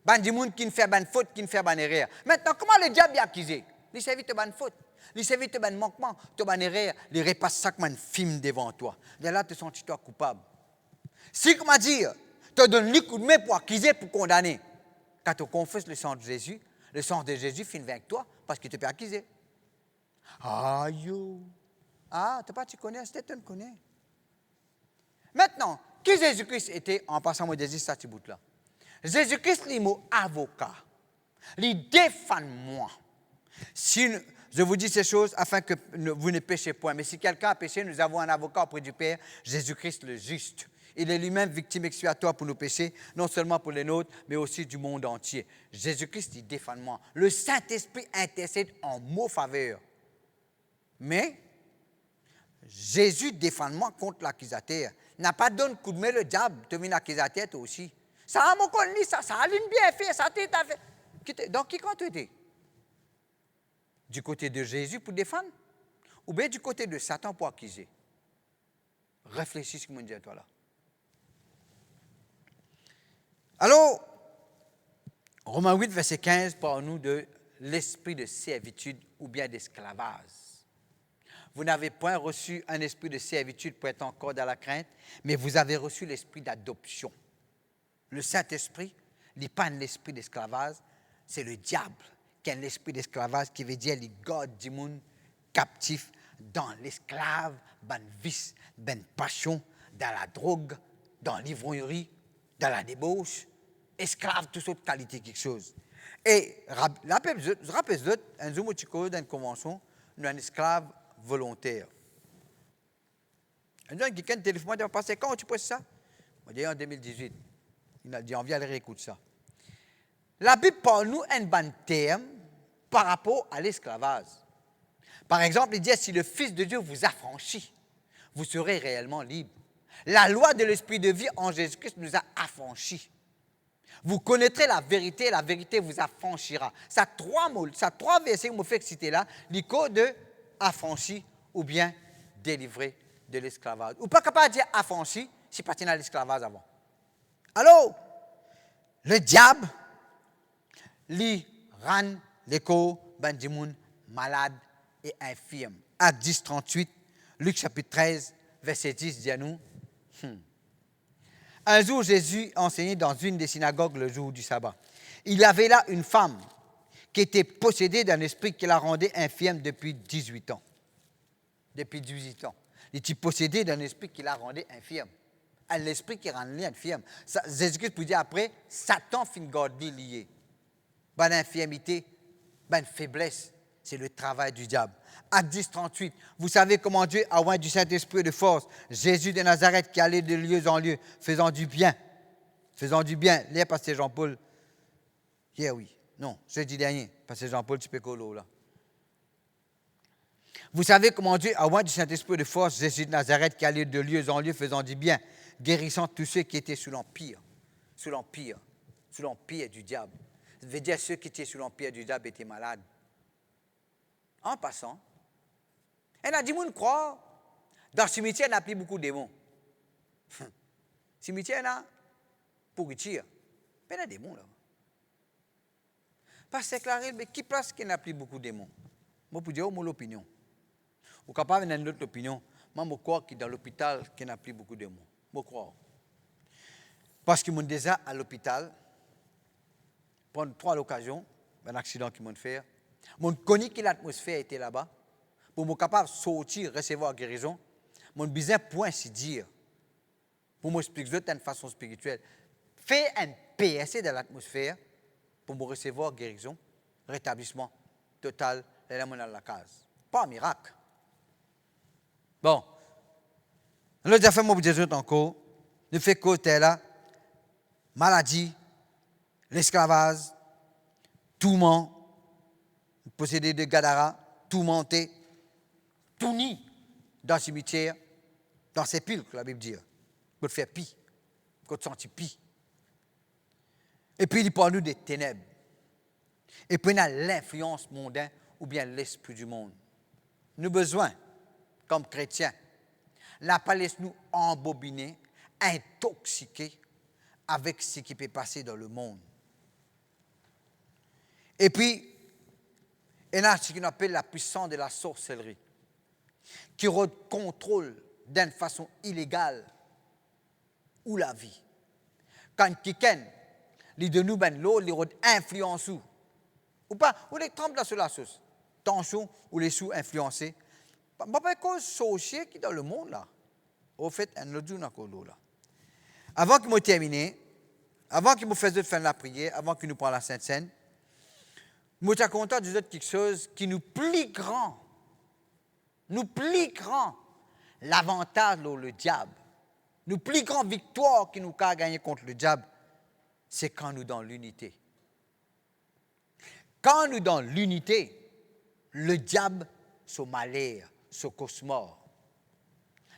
ben du monde qui ne fait pas de faute, qui ne fait pas de erreur. Maintenant, comment le diable est accusé? Il servit de bonne faute. Il servit de bon manquement, de bonne erreur. Il repasse ça comme un film devant toi. Et là, tu te sens-toi coupable. Si, comment dire, tu donnes le coup de main pour accuser, pour condamner. Quand tu confesses le sang de Jésus finit avec toi parce qu'il te peut accuser. Ah, yo. Ah, tu connais, c'est tu connais. Maintenant, qui Jésus-Christ était, en passant à Jésus, ça, bout là. Jésus-Christ, il est mon avocat. Il défend moi. Si je vous dis ces choses afin que vous ne péchez point. Mais si quelqu'un a péché, nous avons un avocat auprès du Père, Jésus-Christ le juste. Il est lui-même victime expiatoire pour nos péchés, non seulement pour les nôtres, mais aussi du monde entier. Jésus-Christ, il défend moi. Le Saint-Esprit intercède en mon faveur. Mais Jésus défend moi contre l'accusateur. N'a pas donné coup de main le diable, te met l'accusateur toi aussi. Ça a mon connu, ça a l'une bien fait, ça t'a fait. Donc, qui quand tu étais? Du côté de Jésus pour défendre? Ou bien du côté de Satan pour accuser? Réfléchis ce que je dis à toi là. Alors, Romains 8, verset 15, parle-nous de l'esprit de servitude ou bien d'esclavage. Vous n'avez point reçu un esprit de servitude pour être encore dans la crainte, mais vous avez reçu l'esprit d'adoption. Le Saint-Esprit n'est pas un esprit d'esclavage, c'est le diable qui a un esprit d'esclavage qui veut dire les garde du monde captif dans l'esclave, dans le vice, dans la passion, dans la drogue, dans l'ivrognerie, dans la débauche. Esclave, toute autre qualité, quelque chose. Et rappelez-vous, un jour, dans une convention, nous avons un esclave volontaire. Un jour, quelqu'un téléphone m'a dit, quand tu poses ça? Je dit en 2018. Il a dit, on vient aller réécouter ça. La Bible parle nous un bon terme par rapport à l'esclavage. Par exemple, il dit, si le Fils de Dieu vous affranchit, vous serez réellement libre. La loi de l'Esprit de vie en Jésus-Christ nous a affranchis. Vous connaîtrez la vérité vous affranchira. Ça trois mots, ça trois versets que je fais citer là, l'icône de affranchi ou bien délivré de l'esclavage. Ou pas capable de dire affranchi si pas à l'esclavage avant. Alors, le diable, lui rend l'écho bandimoun malade et infirme. Acte 10, 38, Luc chapitre 13, verset 10 dit à nous, Un jour, Jésus enseignait dans une des synagogues le jour du sabbat. Il y avait là une femme qui était possédée d'un esprit qui la rendait infirme depuis 18 ans. Depuis 18 ans. Il était possédé d'un esprit qui la rendait infirme. Un esprit qui rendait infirme. Jésus-Christ peut dire après, Satan finit garder lié. Bonne infirmité, bonne faiblesse, c'est le travail du diable. Acte 10, 38. Vous savez comment Dieu a oint du Saint-Esprit de force Jésus de Nazareth qui allait de lieu en lieu, faisant du bien. Faisant du bien. Lire pasteur Jean-Paul. Hier, oui. Non, jeudi dernier. Pasteur Jean-Paul, tu peux coller là. Vous savez comment Dieu a oint du Saint-Esprit de force Jésus de Nazareth qui allait de lieu en lieu, faisant du bien, guérissant tous ceux qui étaient sous l'empire du diable. Ça veut dire ceux qui étaient sous l'empire du diable étaient malades. En passant, elle a dit, moi, croire, dans le cimetière, il n'y a plus beaucoup de démons. Le cimetière, il y a pourriture. Mais il y a des démons là. Parce que c'est mais qui place qu'il n'y a plus beaucoup de démons? Moi, pour dire, mon opinion. Ou capable d'une autre opinion, moi, je crois que dans l'hôpital, qu'il n'y a plus beaucoup de démons. Je crois. Parce que mon déjà à l'hôpital, pendant 3 occasions, un accident qu'ils m'ont fait, je connais que l'atmosphère était là-bas. Pour me capable de sortir, recevoir guérison, mon besoin point si dire. Pour m'expliquer d'une façon spirituelle. Faire un PSC dans l'atmosphère pour me recevoir guérison, rétablissement total, là, dans la case. Pas un miracle. Bon. Nous avons fait mon Jésus encore. Nous faisons côté là. Maladie, l'esclavage, tourment, possédé de Gadara, tourmenté, tout ni dans le cimetière, dans ces piles que la Bible dit. Pour faire pis, pour te sentir pis. Et puis il parle nous des ténèbres. Et puis il y a l'influence mondaine ou bien l'esprit du monde. Nous avons besoin, comme chrétiens, la pas laisse nous embobiner, intoxiquer avec ce qui peut passer dans le monde. Et puis, il y a ce qu'on appelle la puissance de la sorcellerie, qui contrôle d'une façon illégale ou la vie. Quand quelqu'un lui de nous ben l'eau, il influence ou pas, ou les tremble sur la sauce, tension ou les sous influencés. Pas cause sociale qui est dans le monde là. Au fait, un autre jour là. Avant qu'il me termine, avant qu'il me fasse faire la prière, avant qu'il nous prenne la Sainte Seine, je suis content de dire quelque chose qui nous plie grand l'avantage sur le diable. Nous plie grand victoire qui nous a gagné contre le diable, c'est quand nous dans l'unité. Quand nous dans l'unité, le diable, son malheur, son cauchemar.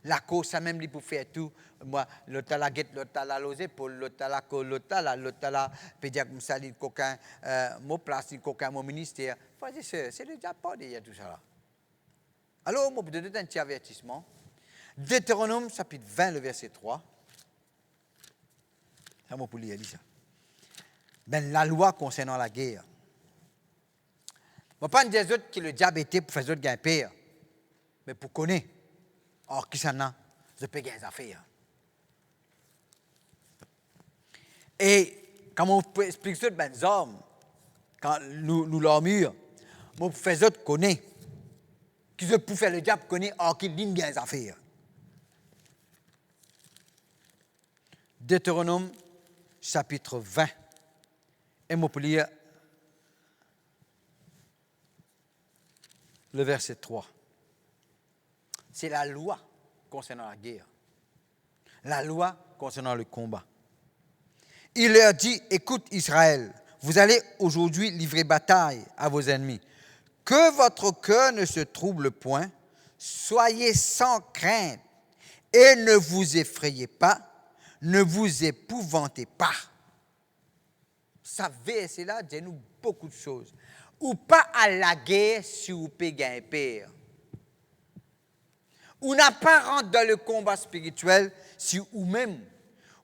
La cause, ça même, lui, pour faire tout. Moi, l'autre la guette, l'autre la losé, pour l'autre la colle, l'autre la pédiatre, comme ça, coquin, mon place, coquin, mon ministère. Frères et sœurs, c'est le diable, pas derrière tout ça là. Alors, moi, je vous donne un petit avertissement. Deutéronome chapitre 20, le verset 3. C'est moi pour lire ça. Ben, la loi concernant la guerre. Je ne vais pas dire autres que le diable était pour faire autres gagner pire, mais pour connaître. Or, qui s'en a, je peux gagner des affaires. Et quand on peut expliquer ça, ben, les hommes, quand nous l'armure, on peut faire autres connaître. Qui se peut faire le diable connaître, or qu'il gagne des affaires. Deutéronome chapitre 20. Et on peut lire le verset 3. C'est la loi concernant la guerre. La loi concernant le combat. Il leur dit, écoute Israël, vous allez aujourd'hui livrer bataille à vos ennemis. Que votre cœur ne se trouble point, soyez sans crainte et ne vous effrayez pas, ne vous épouvantez pas. Ça verset-là dit-nous beaucoup de choses. Ou pas à la guerre si vous pouvez gagner pire. Ou n'a pas rentré dans le combat spirituel si vous-même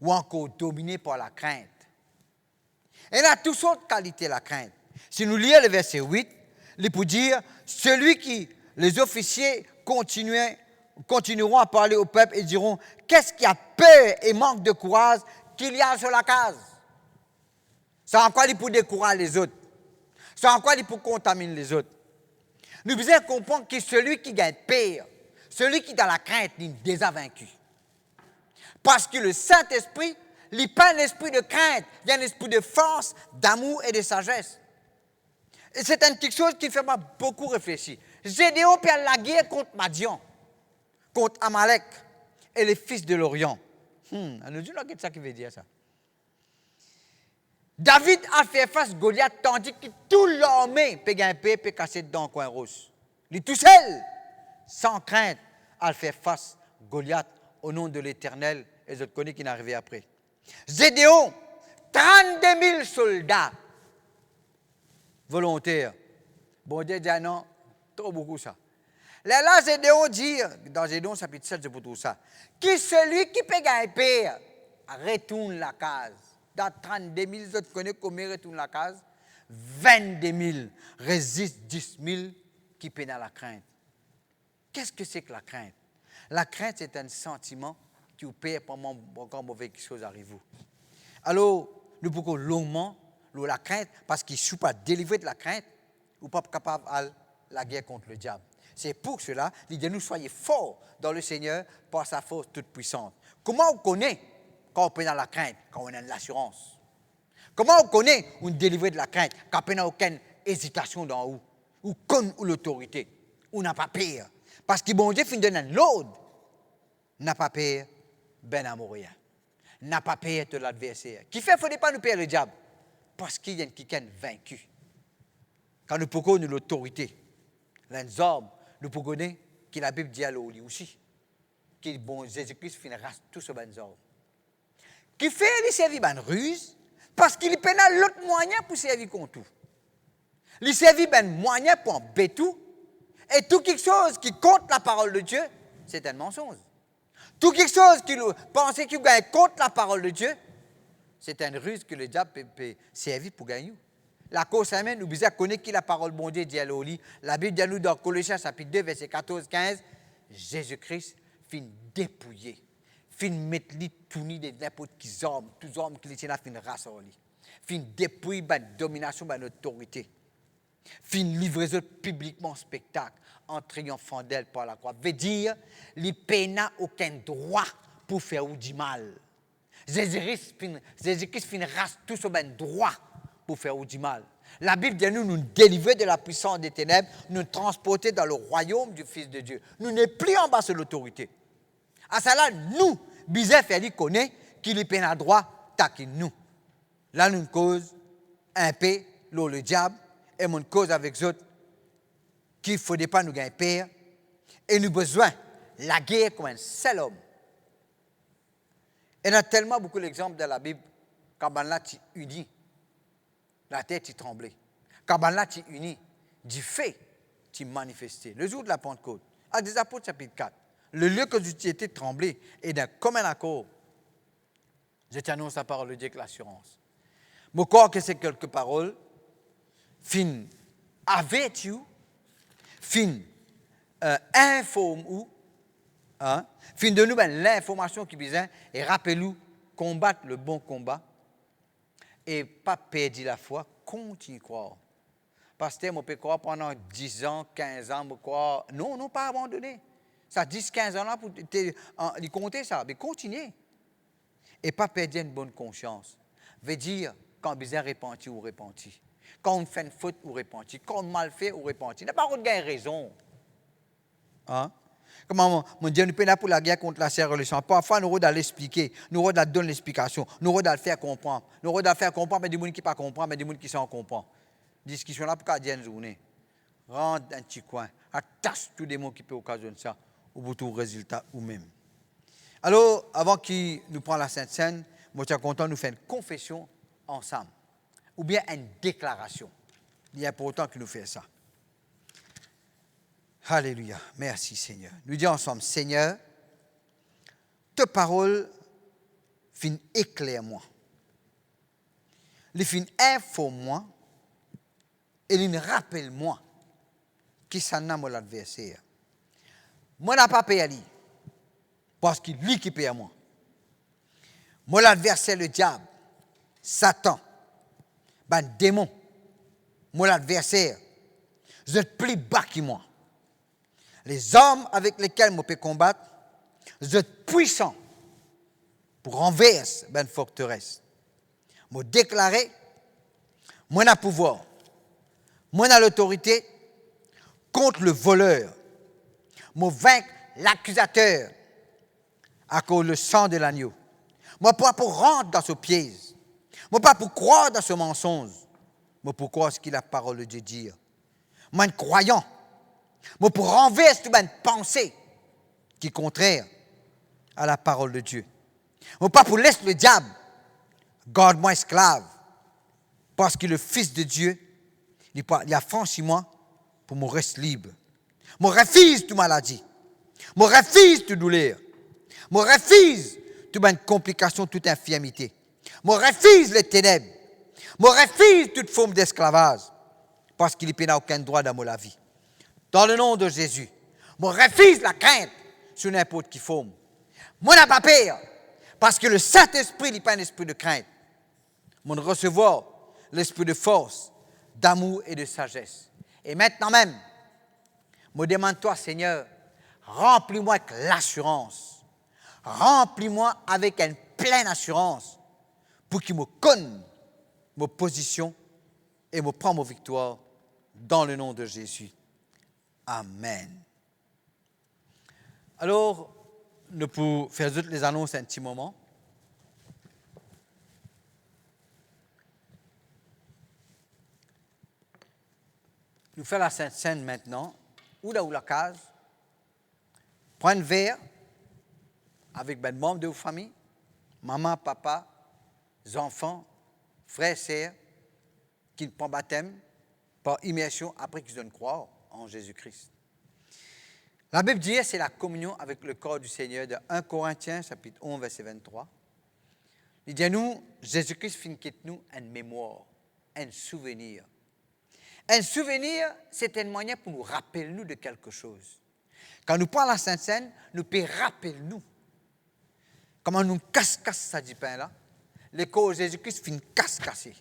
ou encore dominé par la crainte. Elle a toutes sortes de qualités, la crainte. Si nous lisons le verset 8, il peut dire, celui qui, les officiers continueront à parler au peuple et diront, qu'est-ce qui a peur et manque de courage qu'il y a sur la case? C'est encore il pour décourager les autres. C'est encore il pour contaminer les autres. Nous devons comprendre que celui qui gagne pire, celui qui est dans la crainte, il est déjà vaincu. Parce que le Saint-Esprit, il n'est pas un esprit de crainte, il y a un esprit de force, d'amour et de sagesse. Et c'est une quelque chose qui fait beaucoup réfléchir. Gédéon perd la guerre contre Madian, contre Amalek et les fils de l'Orient. On nous dit là, qu'est-ce que ça veut dire ça? David a fait face à Goliath tandis que tout l'armée peut gagner, peut casser dans le coin rouge. Il est tout seul, sans crainte, à faire face à Goliath au nom de l'Éternel et je connais qui est arrivé après. Gédéon, 32 000 soldats volontaires. Bon Dieu dit non, trop beaucoup ça. Là, Gédéon dit, dans Gédéon chapitre 7, je vous trouve ça, que celui qui peut gagner pire retourne la case. Dans 32 000, je connais combien retourne la case? 22 000 résistent 10 000 qui peinent à la crainte. Qu'est-ce que c'est que la crainte? La crainte, c'est un sentiment qui vous paye pendant quand mauvais chose arrive vous. Alors, nous pouvons longuement la crainte, parce qu'il ne sont pas délivré de la crainte, ou pas capable de la guerre contre le diable. C'est pour cela, il dit nous soyez forts dans le Seigneur par sa force toute puissante. Comment on connaît quand on est dans la crainte, quand on a de l'assurance? Comment on connaît on est délivré de la crainte, quand on n'a aucune hésitation dans où, ou comme l'autorité, ou n'a pas peur? Parce que bon Dieu finit de donner l'ordre, n'a pas peur, ben à mourir. N'a pas peur de l'adversaire. Qui fait, il ne faut pas nous perdre le diable. Parce qu'il y a quelqu'un vaincu. Quand nous pouvons nous l'autorité, les hommes, nous pouvons dire que la Bible dit à l'eau aussi, que bon Jésus-Christ finira tout ce ben hommes. Qui fait, il servir une ruse, parce qu'il peine l'autre moyen pour servir contre tout. Il servir un moyen pour embêter tout, et tout quelque chose qui compte la parole de Dieu, c'est un mensonge. Tout quelque chose qui pense qu'il gagne contre la parole de Dieu, c'est une ruse que le diable peut servir pour gagner. La cause même, nous devons connaître qui la parole de bon Dieu dit à l'Oli. La Bible dit à nous dans Colossiens chapitre 2, verset 14-15, Jésus-Christ fin dépouiller, fin mettre lui tout ni de n'importe qui hommes, tous hommes qui sont là, fin rassembler, fin dépouiller la domination, la autorité, fin livrer publiquement spectacle en triomphant d'elle par la croix. Veut dire, il n'a aucun droit pour faire du mal. Jésus-Christ finira tout sur un droit pour faire du mal. La Bible dit nous délivrer de la puissance des ténèbres, nous transporter dans le royaume du Fils de Dieu. Nous n'est plus en bas de l'autorité. À cela, nous, bizarre fait lui connaît qu'il est peine à droit, taquine nous. Là, nous cause un peu, le diable, et mon cause avec eux autres, qu'il ne faudrait pas nous gagner peur, et nous besoin la guerre comme un seul homme. Il y a tellement beaucoup d'exemples dans la Bible, quand là tu unis, la tête tu tremblait. Quand là tu unis, du fait tu manifestais. Le jour de la Pentecôte, à des Apôtres chapitre 4, le lieu que tu étais tremblé, et d'un commun accord, je t'annonce la parole de Dieu avec l'assurance. Je crois que c'est quelques paroles, fin avec you, fin informe ou, hein, fin de nous l'information qui besoin, et rappelez-nous, combattre le bon combat, et pas perdre la foi, continue à croire. Pasteur, on peut croire pendant 10 ans, 15 ans, on croire. Non, pas abandonner. Ça 10, 15 ans là pour y compter ça, mais continuez. Et pas perdre une bonne conscience. Veut dire, quand on a repenti ou repenti. Quand on fait une faute ou repenti. Quand on mal fait ou repenti. N'a pas de raison. Hein? Comment mon Dieu nous peut là pour la guerre contre la religion. Parfois, nous devons l'expliquer. Nous devons donner l'explication. Nous devons le faire comprendre. Nous devons le faire comprendre, mais des gens qui ne pas comprendre, mais des gens qui sont comprendre. Discussion là pour qu'à une journée. Rentre dans un petit coin. Attache tous les mots qui peuvent occasionner ça. Au bout du résultat ou même. Alors, avant qu'il nous prenne la Sainte Seine, moi, je suis content de nous faire une confession ensemble. Ou bien une déclaration. Il est important que nous fassions ça. Alléluia. Merci, Seigneur. Nous disons ensemble, Seigneur, ta parole fin éclaire-moi. Elle fin informe-moi. Et elle rappelle-moi qui s'en a mon adversaire. Moi, je n'ai pas payé. Parce qu'il lui qui paye à moi. Mon adversaire, le diable, Satan, ben démon, mon adversaire, vous êtes plus bas que moi. Les hommes avec lesquels je peux combattre, vous êtes puissants pour renverser ben forteresse. Je déclare, moi j'ai pouvoir, moi j'ai l'autorité contre le voleur. Je vaincre l'accusateur à cause du sang de l'agneau. Moi pas pour rentrer dans ce piège. Moi pas pour croire dans ce mensonge. Moi pour croire ce qu'il a la parole de Dieu dire. Moi croyant. Moi pour renverser toute une pensée qui est contraire à la parole de Dieu. Moi pas pour laisser le diable garde-moi esclave parce que le Fils de Dieu il a franchi moi pour me rester libre. Moi refuse toute maladie. Moi refuse toute douleur. Moi refuse toute une complication, toute infirmité. Moi refuse les ténèbres. Moi refuse toute forme d'esclavage parce qu'il n'a aucun droit dans ma vie. Dans le nom de Jésus, moi refuse la crainte sur n'importe qui forme. Moi n'ai pas peur parce que le Saint-Esprit n'est pas un esprit de crainte. Moi recevoir l'esprit de force, d'amour et de sagesse. Et maintenant même, je demande toi, Seigneur, remplis-moi avec l'assurance. Remplis-moi avec une pleine assurance pour qu'il me connaisse ma position et me prenne ma victoire dans le nom de Jésus. Amen. Alors, nous pouvons faire toutes les annonces un petit moment. Nous faisons la Sainte Seine maintenant, ou la case. Prends un verre avec ben membres de vos familles, maman, papa, les enfants, frères, sœurs, qui prennent baptême par immersion après qu'ils donnent croire en Jésus-Christ. La Bible dit que c'est la communion avec le corps du Seigneur de 1 Corinthiens, chapitre 11, verset 23. Il dit à nous, Jésus-Christ finit nous une mémoire, un souvenir. Un souvenir, c'est une manière pour nous rappeler nous de quelque chose. Quand nous prenons la Sainte Seine, nous pouvons rappeler nous. Comment nous casse ça du pain là. Le corps de Jésus-Christ finit casse-casser.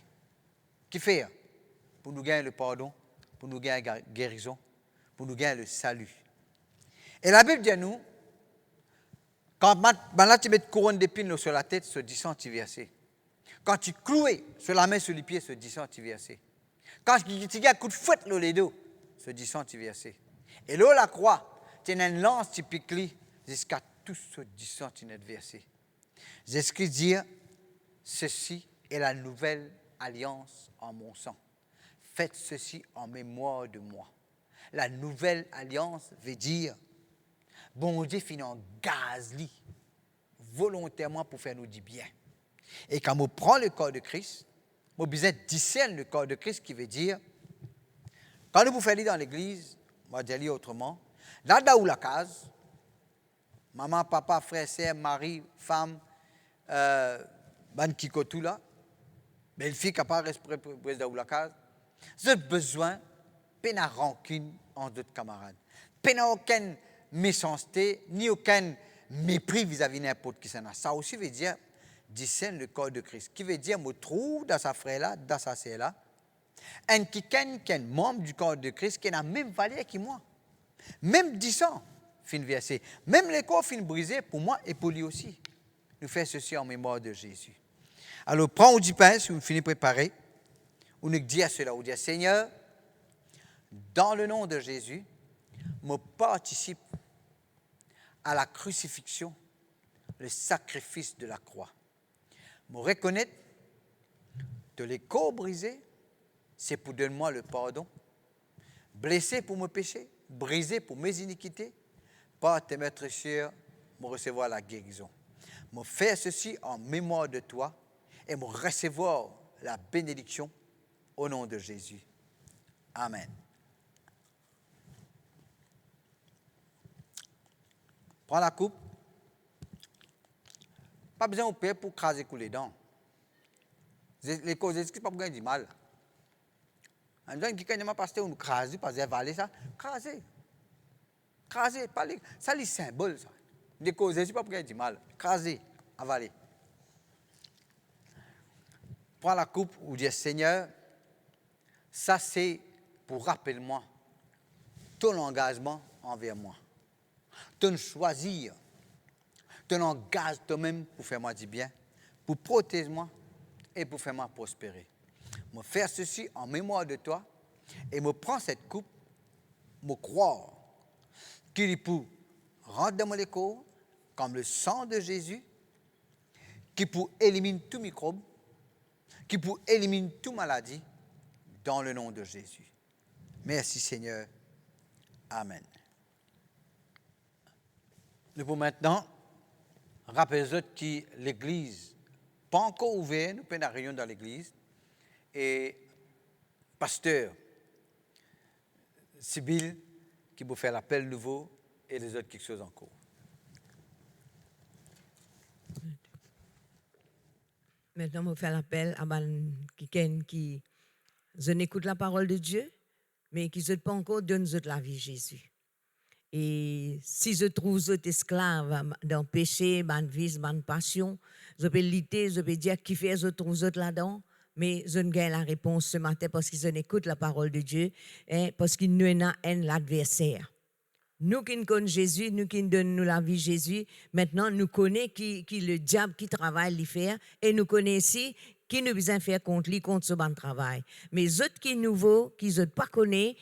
Qui fait? Pour nous gagner le pardon, pour nous gagner la guérison, pour nous gagner le salut. Et la Bible dit à nous, quand là tu mets une couronne d'épines sur la tête, ce 10 cm. Quand tu cloues sur la main, sur les pieds, ce 10 cm. Quand tu as un coup de fouette dans les dos, ce 10 cm. Et là, la croix, tu as une lance qui pique jusqu'à tout ce 10 cm versé. Jésus dit, ceci est la nouvelle alliance en mon sang. Faites ceci en mémoire de moi. La nouvelle alliance veut dire, bon Dieu finit en gaz volontairement pour faire nous du bien. Et quand on prend le corps de Christ, on besoin discerner le corps de Christ qui veut dire, quand nous vous faisons dans l'église, on va dire autrement, là où la case, maman, papa, frère, sœur, mari, femme, ban qui tout là, belle-fille capable de rester dans la case. Vous avez besoin, pas de rancune entre d'autres camarades. Pas aucune méchanceté, ni aucun mépris vis-à-vis de n'importe qui. Ça aussi veut dire discerne le corps de Christ. Qui veut dire, me trouve dans sa frère-là, dans sa sœur-là, un qui est membre du corps de Christ qui a la même valeur que moi. Même 10 ans, fin versé. Même les corps fin brisés pour moi et pour lui aussi. Nous faisons ceci en mémoire de Jésus. Alors, prends du pain, si vous finissez préparé. On nous dit à cela, on dit, Seigneur, dans le nom de Jésus, me participe à la crucifixion, le sacrifice de la croix. Me reconnaître de les corps brisés, c'est pour donner moi le pardon. Blessé pour mes péchés, brisé pour mes iniquités, par te mettre sur, me recevoir la guérison. Me faire ceci en mémoire de toi et me recevoir la bénédiction au nom de Jésus. Amen. Prends la coupe. Pas besoin de paix pour craser les dents. Les causes de ce pas pour du mal. Un jour, qui n'a pas pasteur, on crase, pas avaler ça. Craser. Craser, pas les, ça les symboles, ça. Les causes de ce pas pour du mal. Craser, avaler. Prends la coupe ou dis Seigneur, ça c'est pour rappeler moi ton engagement envers moi. Ton choisir, ton engage toi-même pour faire moi du bien, pour protéger moi et pour faire moi prospérer. Me faire ceci en mémoire de toi et me prends cette coupe, me croire qu'il est pour rentrer dans mon corps comme le sang de Jésus, qui pour éliminer tout microbe, qui pour éliminer toute maladie, dans le nom de Jésus. Merci Seigneur. Amen. Nous pouvons maintenant rappeler aux autres que l'église n'est pas encore ouverte, nous faisons une réunion dans l'église, et pasteur Sibylle qui vous faire l'appel nouveau et les autres quelque chose encore. Maintenant, je fais l'appel à quelqu'un qui écoute la parole de Dieu, mais qui ne pas encore donne la vie Jésus. Et si je trouve vous esclaves dans le péché, dans le vice, dans la passion, je peux lutter, je peux dire qui fait je trouve vous là-dedans, mais je ne gagne la réponse ce matin parce qu'ils écoutent la parole de Dieu, et parce qu'ils nous ont un adversaire. Nous qui connaissons Jésus, nous qui donnons la vie Jésus, maintenant nous connaissons qui le diable qui travaille les faire et nous connaissons aussi qui nous besoin faire contre lui, contre ce bon travail. Mais les autres qui sont nouveaux, qui ne pas connaissent,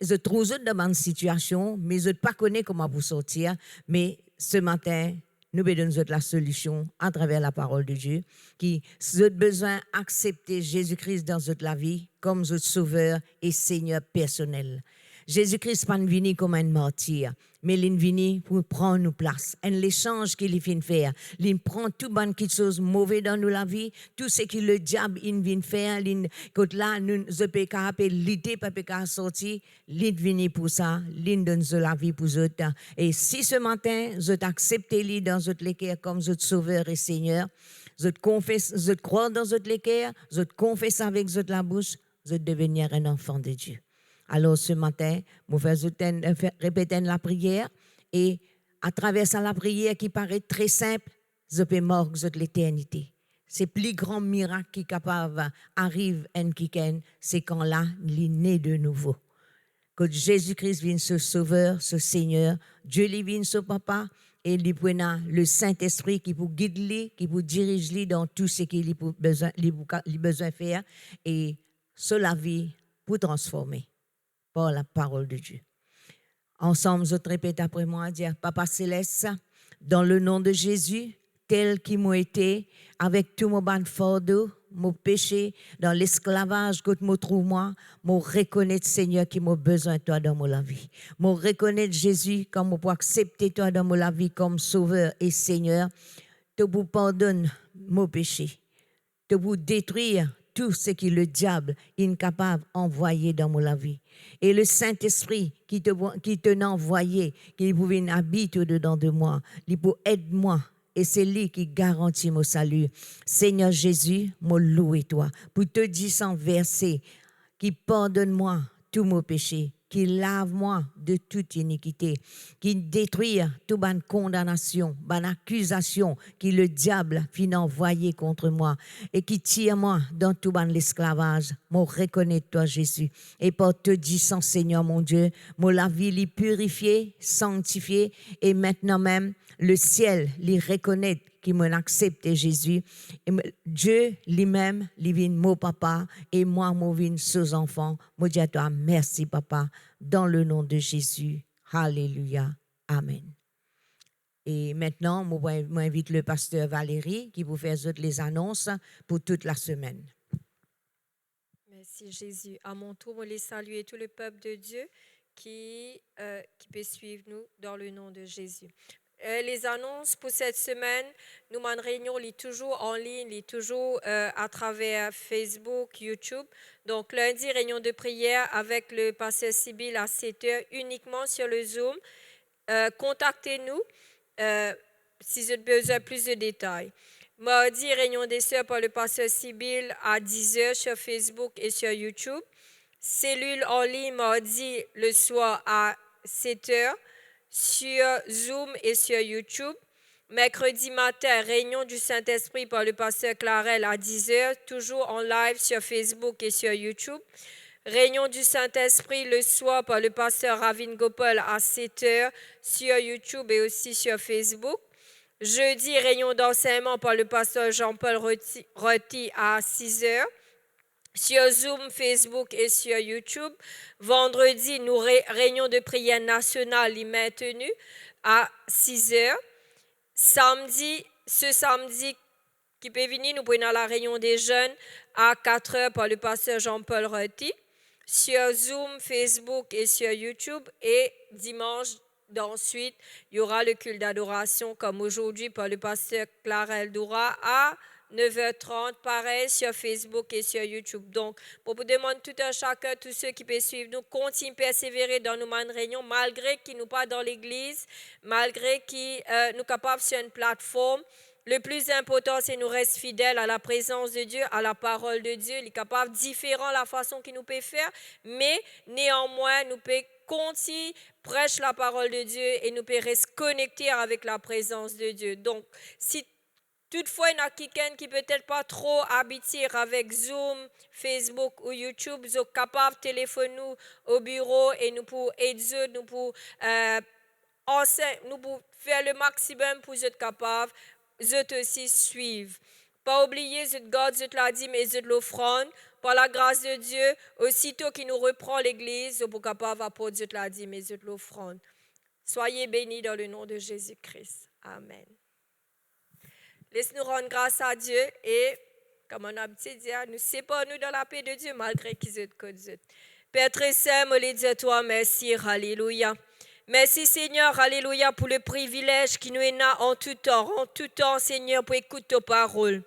je trouve dans une situation, mais je ne pas connaissent comment vous sortir. Mais ce matin, nous donnons la solution à travers la parole de Dieu, qui a besoin d'accepter Jésus-Christ dans votre vie comme votre sauveur et Seigneur personnel. Jésus-Christ n'est pas venu comme un martyr, mais il est venu pour prendre nos places. Un échange qu'il vient faire. Il prend tout bon qui chose mauvais dans nous la vie, tout ce que le diable vient faire, quand là, nous ne pouvons pas lutter, pas sortir, il est venu pour ça, il donne la vie pour eux. Et si ce matin, vous acceptez lui dans votre cœur comme votre sauveur et Seigneur, vous croyez dans votre cœur, vous confessez avec votre la bouche, vous devenir un enfant de Dieu. Alors ce matin, nous faisons répéter la prière et à travers la prière qui paraît très simple, je peux mordre l'éternité. C'est le plus grand miracle qui est capable d'arriver à quelqu'un, c'est quand là, il est né de nouveau. Quand Jésus-Christ vient ce sauveur, ce Seigneur, Dieu lui vient ce papa et il prend le Saint-Esprit qui peut guider, qui peut diriger dans tout ce qu'il a besoin de faire et cela vie pour transformer. Par la parole de Dieu. Ensemble, je te répète après moi, dire Papa Céleste, dans le nom de Jésus, tel qu'il m'a été, avec tout mon ban fardeau, mon péché, dans l'esclavage que je trouve moi, je reconnais Seigneur qui m'a besoin de toi dans ma vie. Je reconnais Jésus comme je peux accepter toi dans ma vie comme sauveur et Seigneur, te pour pardonner mon péché, te pour détruire tout ce que le diable est incapable d'envoyer dans la vie. Et le Saint-Esprit qui te n'a envoyé, qui pouvait habiter dedans de moi, il peut aider moi. Et c'est lui qui garantit mon salut. Seigneur Jésus, moi loue toi pour te dire sans verset, qui pardonne-moi tous mes péchés, qui lave-moi de toute iniquité, qui détruit toute bonne condamnation, bonne accusation que le diable finit envoyer contre moi et qui tire moi dans tout bon l'esclavage. Moi reconnais toi Jésus et par te disant Seigneur mon Dieu, moi la vie l'y purifiée, sanctifiée et maintenant même le ciel l'y reconnaît qui m'accepte Jésus. Et Dieu lui-même, lui vient mon papa et moi, moi viens sous enfant. Moi dis à toi, merci papa, dans le nom de Jésus. Alléluia. Amen. Et maintenant, moi invite le pasteur Valérie qui vous fait les annonces pour toute la semaine. Merci Jésus. À mon tour, je les saluer tout le peuple de Dieu qui peut suivre nous dans le nom de Jésus. Les annonces pour cette semaine, nous avons une réunion toujours en ligne, toujours à travers Facebook, YouTube. Donc lundi, réunion de prière avec le pasteur Sibyl à 7h uniquement sur le Zoom. Contactez-nous si vous avez besoin de plus de détails. Mardi, réunion des sœurs par le pasteur Sibyl à 10h sur Facebook et sur YouTube. Cellule en ligne mardi le soir à 7h. Sur Zoom et sur YouTube. Mercredi matin, réunion du Saint-Esprit par le pasteur Clarel à 10h, toujours en live sur Facebook et sur YouTube. Réunion du Saint-Esprit le soir par le pasteur Ravin Gopal à 7h sur YouTube et aussi sur Facebook. Jeudi, réunion d'enseignement par le pasteur Jean-Paul Rotti à 6h. Sur Zoom, Facebook et sur YouTube. Vendredi, nous réunion de prière nationale est maintenue à 6h. Ce samedi qui peut venir, nous prenons la réunion des jeunes à 4h par le pasteur Jean-Paul Rotti. Sur Zoom, Facebook et sur YouTube. Et dimanche, d'ensuite, il y aura le culte d'adoration comme aujourd'hui par le pasteur Clarel Doura à 9h30, pareil sur Facebook et sur YouTube. Donc, pour vous demander tout un chacun, tous ceux qui peuvent suivre nous, continuent à persévérer dans nos réunions, malgré qu'ils ne sont pas dans l'église, malgré qu'ils nous capables sur une plateforme. Le plus important, c'est nous rester fidèles à la présence de Dieu, à la parole de Dieu. Il est capable différent la façon qu'il nous peut faire, mais néanmoins, nous peut continuer prêcher la parole de Dieu et nous peut rester connectés avec la présence de Dieu. Donc, si toutefois, il y a quelqu'un qui peut-être pas trop habitué avec Zoom, Facebook ou YouTube, vous êtes capable de téléphoner nous au bureau et nous pour aider, nous pour faire le maximum pour être capable, vous aussi suivre. Pas oublier, vous garde, vous la dîme et vous l'offrande. Par la grâce de Dieu, aussitôt qu'il nous reprend l'église, vous êtes capable d'apporter la dîme et vous l'offrande. Soyez bénis dans le nom de Jésus-Christ. Amen. Laisse-nous rendre grâce à Dieu et, comme on a l'habitude de dire, nous séparons dans la paix de Dieu malgré qu'ils aient que Dieu. Père très saint, je le dis à toi, merci, alléluia. Merci Seigneur, alléluia, pour le privilège qui nous est là en tout temps, Seigneur, pour écouter tes paroles.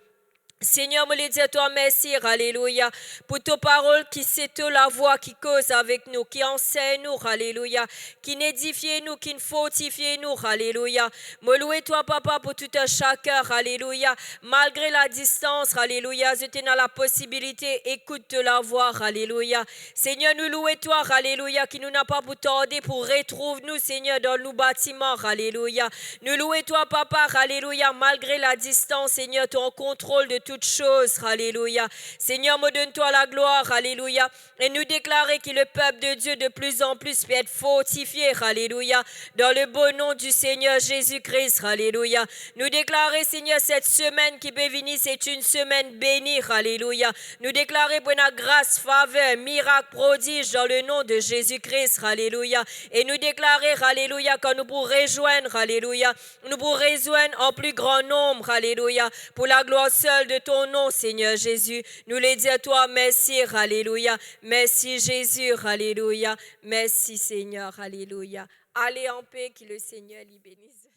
Seigneur, je le dis à toi, merci, alléluia, pour tes paroles qui c'est la voix qui cause avec nous, qui enseigne nous, alléluia, qui n'édifie nous, qui fortifie nous, alléluia. Me louer toi, papa, pour tout un chacun, alléluia, malgré la distance, alléluia, je t'ai dans la possibilité, écoute la voix, alléluia. Seigneur, nous louer toi, alléluia, qui nous n'a pas pour tarder, pour retrouver nous, Seigneur, dans nos bâtiments, alléluia. Nous louer toi, papa, alléluia, malgré la distance, Seigneur, tu es en contrôle de toutes choses, alléluia. Seigneur, me donne-toi la gloire, alléluia, et nous déclarer que le peuple de Dieu de plus en plus peut être fortifié, alléluia, dans le beau nom du Seigneur Jésus-Christ, alléluia. Nous déclarer, Seigneur, cette semaine qui peut venir, c'est une semaine bénie, alléluia. Nous déclarer bonne grâce, faveur, miracle, prodige dans le nom de Jésus-Christ, alléluia. Et nous déclarer, alléluia, quand nous pourrons rejoindre, alléluia, nous pourrons rejoindre en plus grand nombre, alléluia, pour la gloire seule de ton nom, Seigneur Jésus. Nous les disons à toi, merci, alléluia. Merci Jésus, alléluia. Merci Seigneur, alléluia. Allez en paix, que le Seigneur les bénisse.